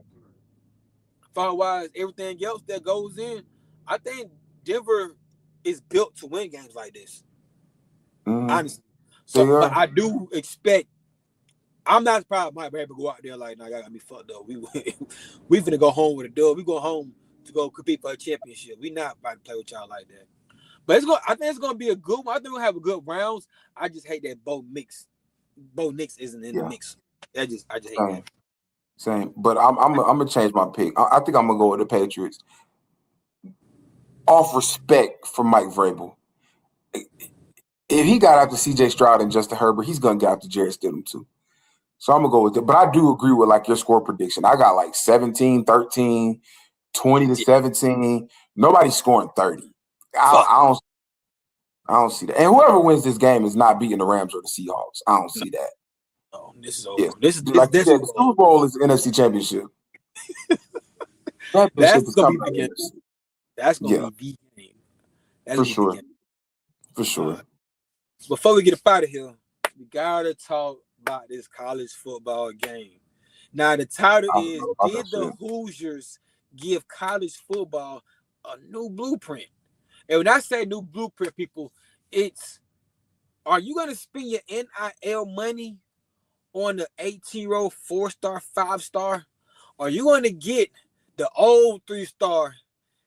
far-wise, everything else that goes in, I think Denver is built to win games like this. Honestly. So, but I do expect. I'm not surprised Mike Vrabel go out there like, nah, y'all got me fucked up. We finna go home with a dub. We go home to go compete for a championship. We not about to play with y'all like that. But I think it's gonna be a good one. I think we'll have a good rounds. I just hate that Bo Nix isn't in the mix. I just hate that. Same. But I'm gonna change my pick. I think I'm gonna go with the Patriots. Off respect for Mike Vrabel. If he got after CJ Stroud and Justin Herbert, he's gonna get after Jarrett Stidham too. So I'm gonna go with it. But I do agree with like your score prediction. I got like 17-13, 20-17. Nobody's scoring 30. I don't see that. And whoever wins this game is not beating the Rams or the Seahawks. I don't see that. Oh, this is over. Yeah. The Super Bowl is the NFC Championship. That's going to be the game. That's going to be the game. For sure. For sure. Before we get up out of here, we got to talk about this college football game. Now, the title is, did the Hoosiers give college football a new blueprint? And when I say new blueprint, people, it's, are you going to spend your NIL money on the 18-year-old 4-star, 5-star? Or are you going to get the old 3-star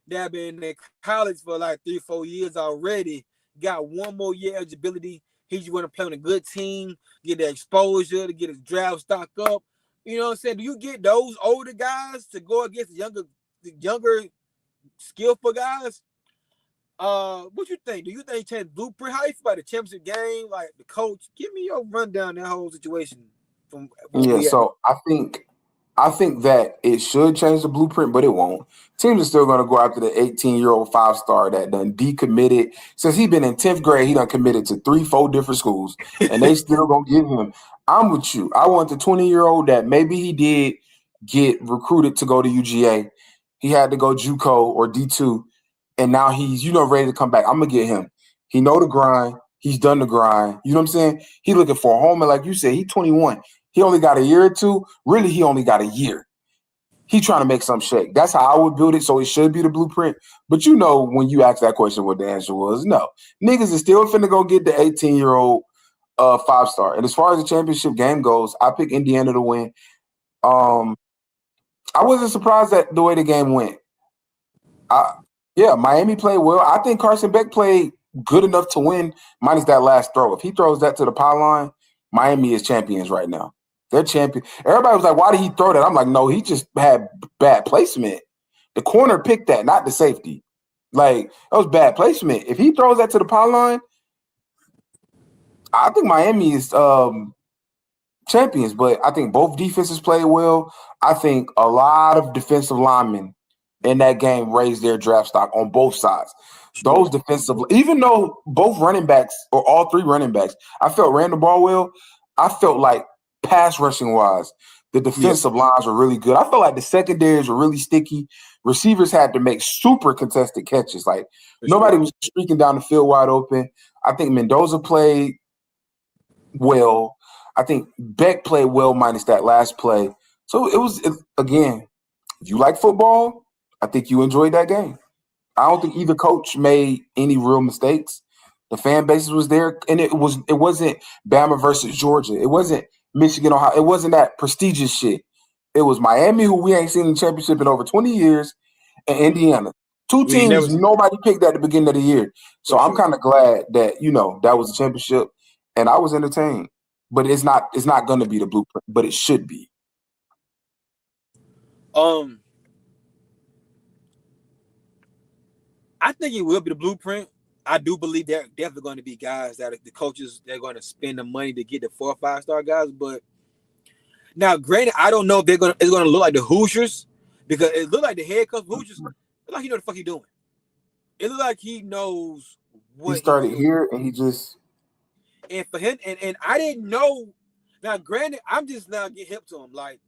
that been in college for like 3-4 years already, got one more year eligibility? He just want to play on a good team, get the exposure, to get his draft stock up. You know what I'm saying? Do you get those older guys to go against the younger skillful guys? What you think? Do you think change blueprint? How you feel about the championship game? Like the coach, give me your rundown that whole situation. So I think that it should change the blueprint, but it won't. Teams are still going to go after the 18-year-old 5-star that done decommitted. Since he been in 10th grade, he done committed to 3-4 different schools, and they still going to get him. I'm with you. I want the 20-year-old that maybe he did get recruited to go to UGA. He had to go JUCO or D2. And now he's, ready to come back. I'm going to get him. He know the grind. He's done the grind. You know what I'm saying? He looking for a home. And like you said, he's 21. He only got a year or two. Really, he only got a year. He trying to make some shake. That's how I would build it. So it should be the blueprint. But when you asked that question, what the answer was, no. Niggas is still finna go get the 18-year-old 5-star. And as far as the championship game goes, I pick Indiana to win. I wasn't surprised at the way the game went. Miami played well. I think Carson Beck played good enough to win, minus that last throw. If he throws that to the pylon, Miami is champions right now. They're champion. Everybody was like, why did he throw that? I'm like, no, he just had bad placement. The corner picked that, not the safety. Like, that was bad placement. If he throws that to the pylon, I think Miami is champions, but I think both defenses played well. I think a lot of defensive linemen in that game raised their draft stock on both sides. Sure. Those defensive, even though both running backs or all three running backs, I felt ran the ball well. I felt like pass rushing wise, the Yeah, defensive lines were really good. I felt like the secondaries were really sticky. Receivers had to make super contested catches. Like for nobody sure. was streaking down the field wide open. I think Mendoza played well. I think Beck played well minus that last play. So again, if you like football, I think you enjoyed that game. I don't think either coach made any real mistakes. The fan base was there, and it wasn't Bama versus Georgia. It wasn't Michigan, Ohio. It wasn't that prestigious shit. It was Miami, who we ain't seen in the championship in over 20 years, and Indiana. Two We ain't never teams seen nobody picked at the beginning of the year. So for I'm sure. kind of glad that that was a championship, and I was entertained. But it's not going to be the blueprint, but it should be. I think it will be the blueprint. I do believe there are definitely going to be guys that the coaches they're going to spend the money to get the 4 or 5-star guys. But now, granted, I don't know if it's going to look like the Hoosiers because it looked like the head coach Hoosiers. Look like he know what the fuck he doing. It looked like he knows He what he's started doing. here, and he just And for him, and I didn't know. Now, granted, I'm just now getting hip to him. Like,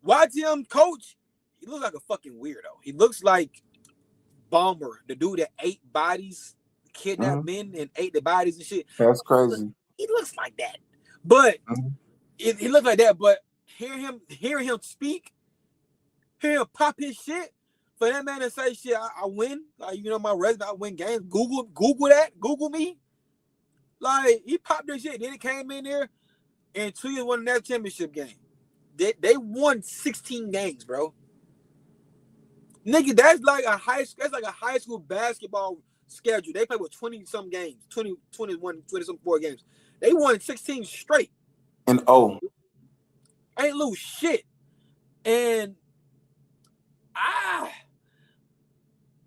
watch him coach. He looks like a fucking weirdo. He looks like Bomber, the dude that ate bodies, kidnapped men, and ate the bodies and shit. that's crazy. He looks like that. But Mhm. he looks like that. But hearing him speak, hearing him pop his shit, for that man to say shit, I win. Like, my resume, I win games. Google that. Google me. Like, he popped this shit. Then he came in there and 2 years won that championship game. They won 16 games, bro. Nigga, that's like a high school basketball schedule. They play with 20-some games, 21, 20-some 4 games. They won 16 straight. And Ain't lose shit. And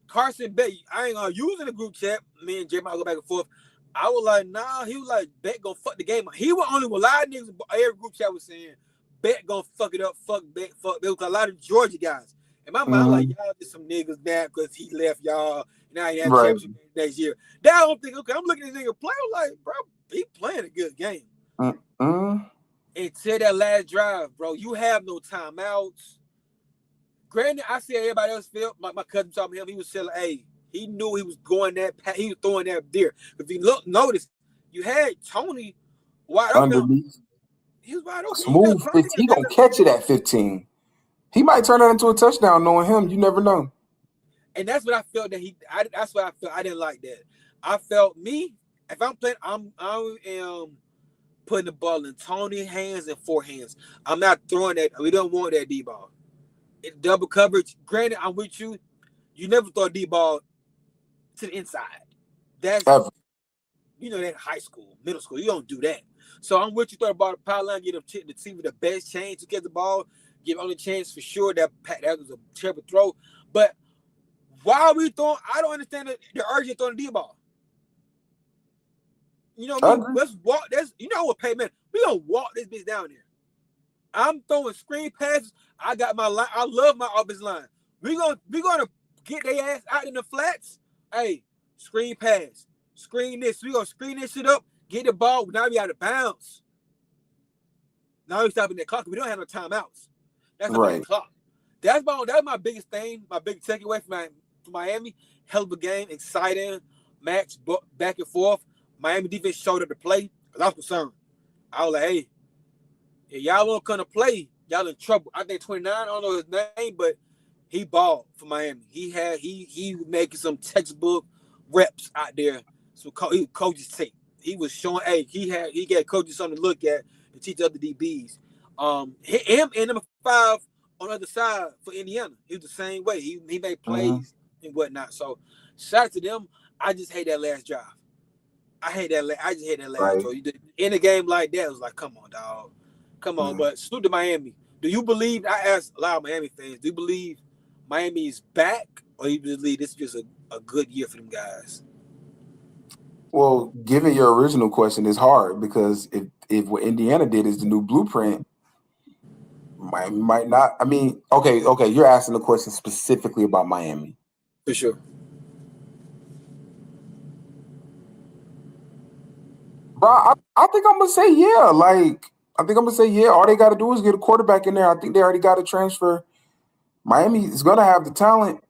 Carson Beck, I ain't gonna use in the group chat. Me and Jay might go back and forth. I was like, nah, he was like, Beck gonna fuck the game up. He was only with a lot of niggas, every group chat was saying, Beck gonna fuck it up, fuck Beck, fuck. There was a lot of Georgia guys. In my mind, like, y'all just some niggas mad because he left y'all. Now he had a right. championship next year. Now I'm thinking, okay, I'm looking at this nigga play. I'm like, bro, he playing a good game. Until that last drive, bro, you have no timeouts. Granted, I see everybody else feel. My cousin told me he was saying, hey, he knew he was going that. He was throwing that there. If you notice, you had Tony wide open. Underneath. He was wide open. Smooth 15. He gonna catch it at 15. He might turn that into a touchdown. Knowing him, you never know. And that's what I felt that's what I felt. I didn't like that. I felt if I'm playing, I am putting the ball in Tony's hands and 4 hands. I'm not throwing that. We don't want that D ball. Double coverage. Granted, I'm with you. You never throw a D ball to the inside. That's Ever. That high school, middle school. You don't do that. So I'm with you. Throw the ball to the power line. Get the team with the best chance to get the ball. Give only chance for sure that was a terrible throw. But why are we throwing? I don't understand the urgency of throwing the D ball. Let's walk. What, payment? We gonna walk this bitch down there. I'm throwing screen passes. I got my line. I love my offensive line. We gonna get their ass out in the flats. Hey, screen pass, screen this. We gonna screen this shit up. Get the ball. Now we out of bounds. Now we stopping that clock. We don't have no timeouts. That's not the clock. That's my biggest thing. My big takeaway from Miami. Hell of a game, exciting match, back and forth. Miami defense showed up to play because I was concerned. I was like, hey, if y'all won't come to play, y'all in trouble. I think 29, I don't know his name, but he balled for Miami. He was making some textbook reps out there. So coaches tape. He was showing, hey, he got coaches something to look at to teach other DBs. Him and number 5 on the other side for Indiana. He was the same way. He made plays and whatnot. So shout out to them. I just hate that last drive. I just hate that last drive. In a game like that, it was like, come on, dog. Come on. But salute to Miami. Do you believe, I asked a lot of Miami fans, do you believe Miami is back, or you believe this is just a good year for them guys? Well, given your original question, it's hard because if what Indiana did is the new blueprint, might not. I mean, okay, you're asking the question specifically about Miami. For sure. Bro, I think I'm gonna say yeah. Like, I think I'm gonna say yeah. All they got to do is get a quarterback in there. I think they already got a transfer. Miami is gonna have the talent.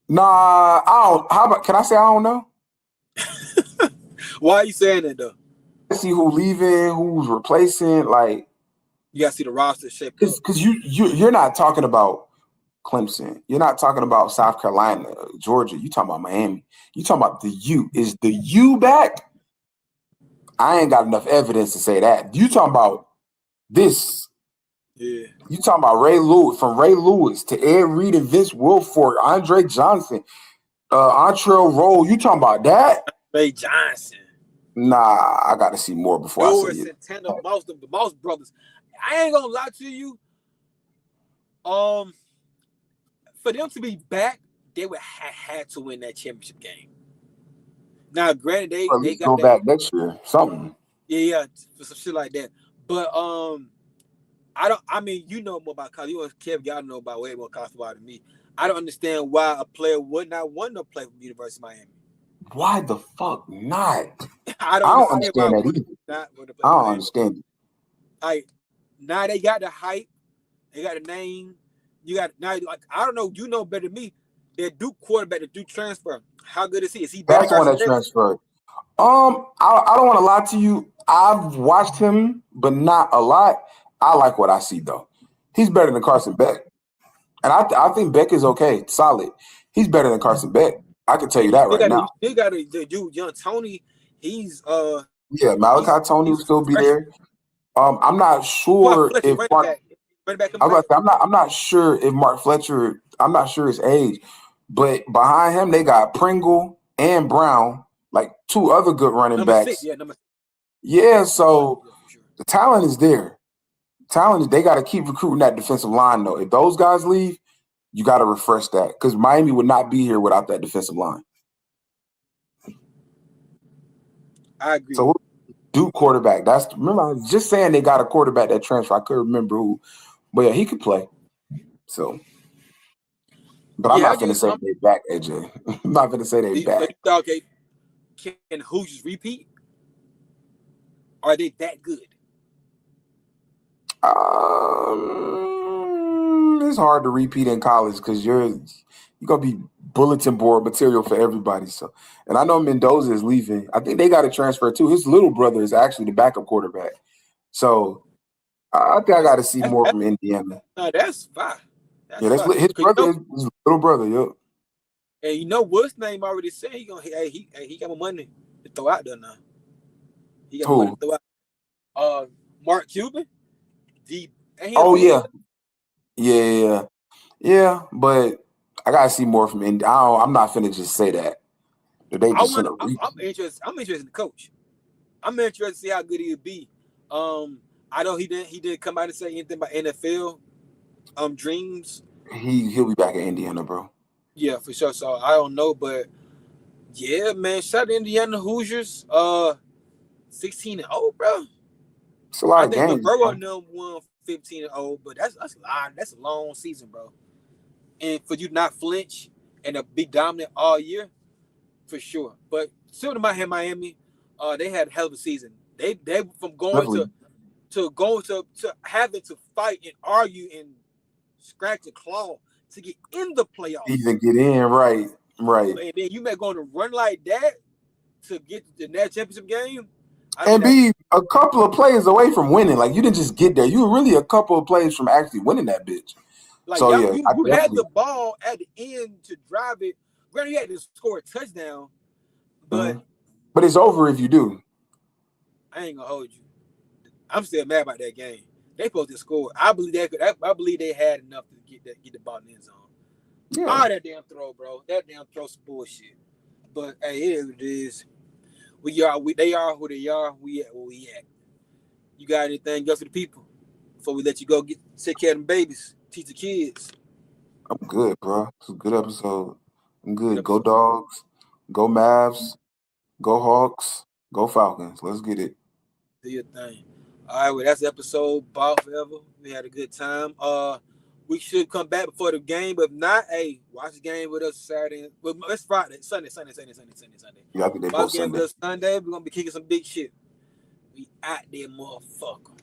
Nah, I don't. How about? Can I say I don't know? Why are you saying that though? Let's see who leaving, who's replacing. Like, You gotta see the roster shape up. because you're not talking about Clemson. You're not talking about South Carolina, Georgia. You talking about Miami. You talking about the U. Is the U back? I ain't got enough evidence to say that. You talking about this. Yeah. You talking about Ray Lewis to Ed Reed and Vince Wilfork, Andre Johnson, Antrell Roll. You talking about that? Ray Johnson. Nah, I got to see more before I say it. Santana, the Mouse brothers. I ain't gonna lie to you. For them to be back, they would have had to win that championship game. Now, granted, they got go that, back next year, something. Yeah, for some shit like that. But I mean, you know more about college. You and Kev, y'all know about way more college football than me. I don't understand why a player would not want to play for the University of Miami. Why the fuck not? I don't understand that either. I don't understand it. Like, now they got the hype, they got the name. You got now, like, I don't know. You know better than me. That Duke quarterback, the Duke transfer. How good is he? Is he better? That's one that transferred. I don't want to lie to you. I've watched him, but not a lot. I like what I see though. He's better than Carson Beck, and I think Beck is okay, solid. He's better than Carson Beck. I can tell you that right now. They got a dude, young Tony. He's Malachi Tony will still be there. I'm not sure if Mark. I'm not sure if Mark Fletcher. I'm not sure his age, but behind him they got Pringle and Brown, like two other good running backs. 6, number 6. Yeah, so the talent is there. They got to keep recruiting that defensive line though. If those guys leave, you got to refresh that because Miami would not be here without that defensive line. I agree. So Duke quarterback. Remember I was just saying they got a quarterback that transfer. I couldn't remember who, but yeah, he could play. So, but I'm not going to say they back, AJ. I'm not going to say they back. Okay, can Hoosiers repeat? Are they that good? It's hard to repeat in college because you're gonna be bulletin board material for everybody. So, and I know Mendoza is leaving. I think they got to transfer too. His little brother is actually the backup quarterback. So, I think I got to see more from Indiana. No, that's fine. That's his brother. His little brother. Yep. And you know what's name already said he got my money to throw out there now. He got money to throw out. Mark Cuban. Yeah, but I gotta see more from Indy. I'm not finna just say that. I'm interested. I'm interested in the coach. I'm interested to see how good he'll be. I know he didn't come out and say anything about NFL dreams. He'll be back in Indiana, bro. Yeah, for sure. So I don't know, but yeah, man. Shout out to Indiana Hoosiers. 16-0, bro. It's a lot of games. I think Burrow and them won 15-0, but that's a long season, bro. And for you not flinch and to be dominant all year, for sure. But still to Miami, they had a hell of a season. They from going to having to fight and argue and scratch and claw to get in the playoffs. Even get in, right. And then you may go on a run like that to get the net championship game. And be a couple of plays away from winning. Like, you didn't just get there. You were really a couple of plays from actually winning that bitch. Like, so, you had the ball at the end to drive it. Granted, you had to score a touchdown, but it's over if you do. I ain't gonna hold you. I'm still mad about that game. They supposed to score. I believe they had enough to get the ball in the end zone. Yeah. Oh, that damn throw, bro. That damn throw's some bullshit. But hey, it is. They are who they are. We at where we at. You got anything else for the people before we let you go take care of them babies, teach the kids? I'm good, bro. It's a good episode. I'm good. Go Dogs. Go Mavs. Go Hawks. Go Falcons. Let's get it. Do your thing. All right, well, that's episode Ball Forever. We had a good time. We should come back before the game, but if not, hey, watch the game with us Saturday. Well, it's Friday, Sunday. Yeah, I think they Watch both the game Sunday. with us Sunday. We're gonna be kicking some big shit. We out there, motherfucker.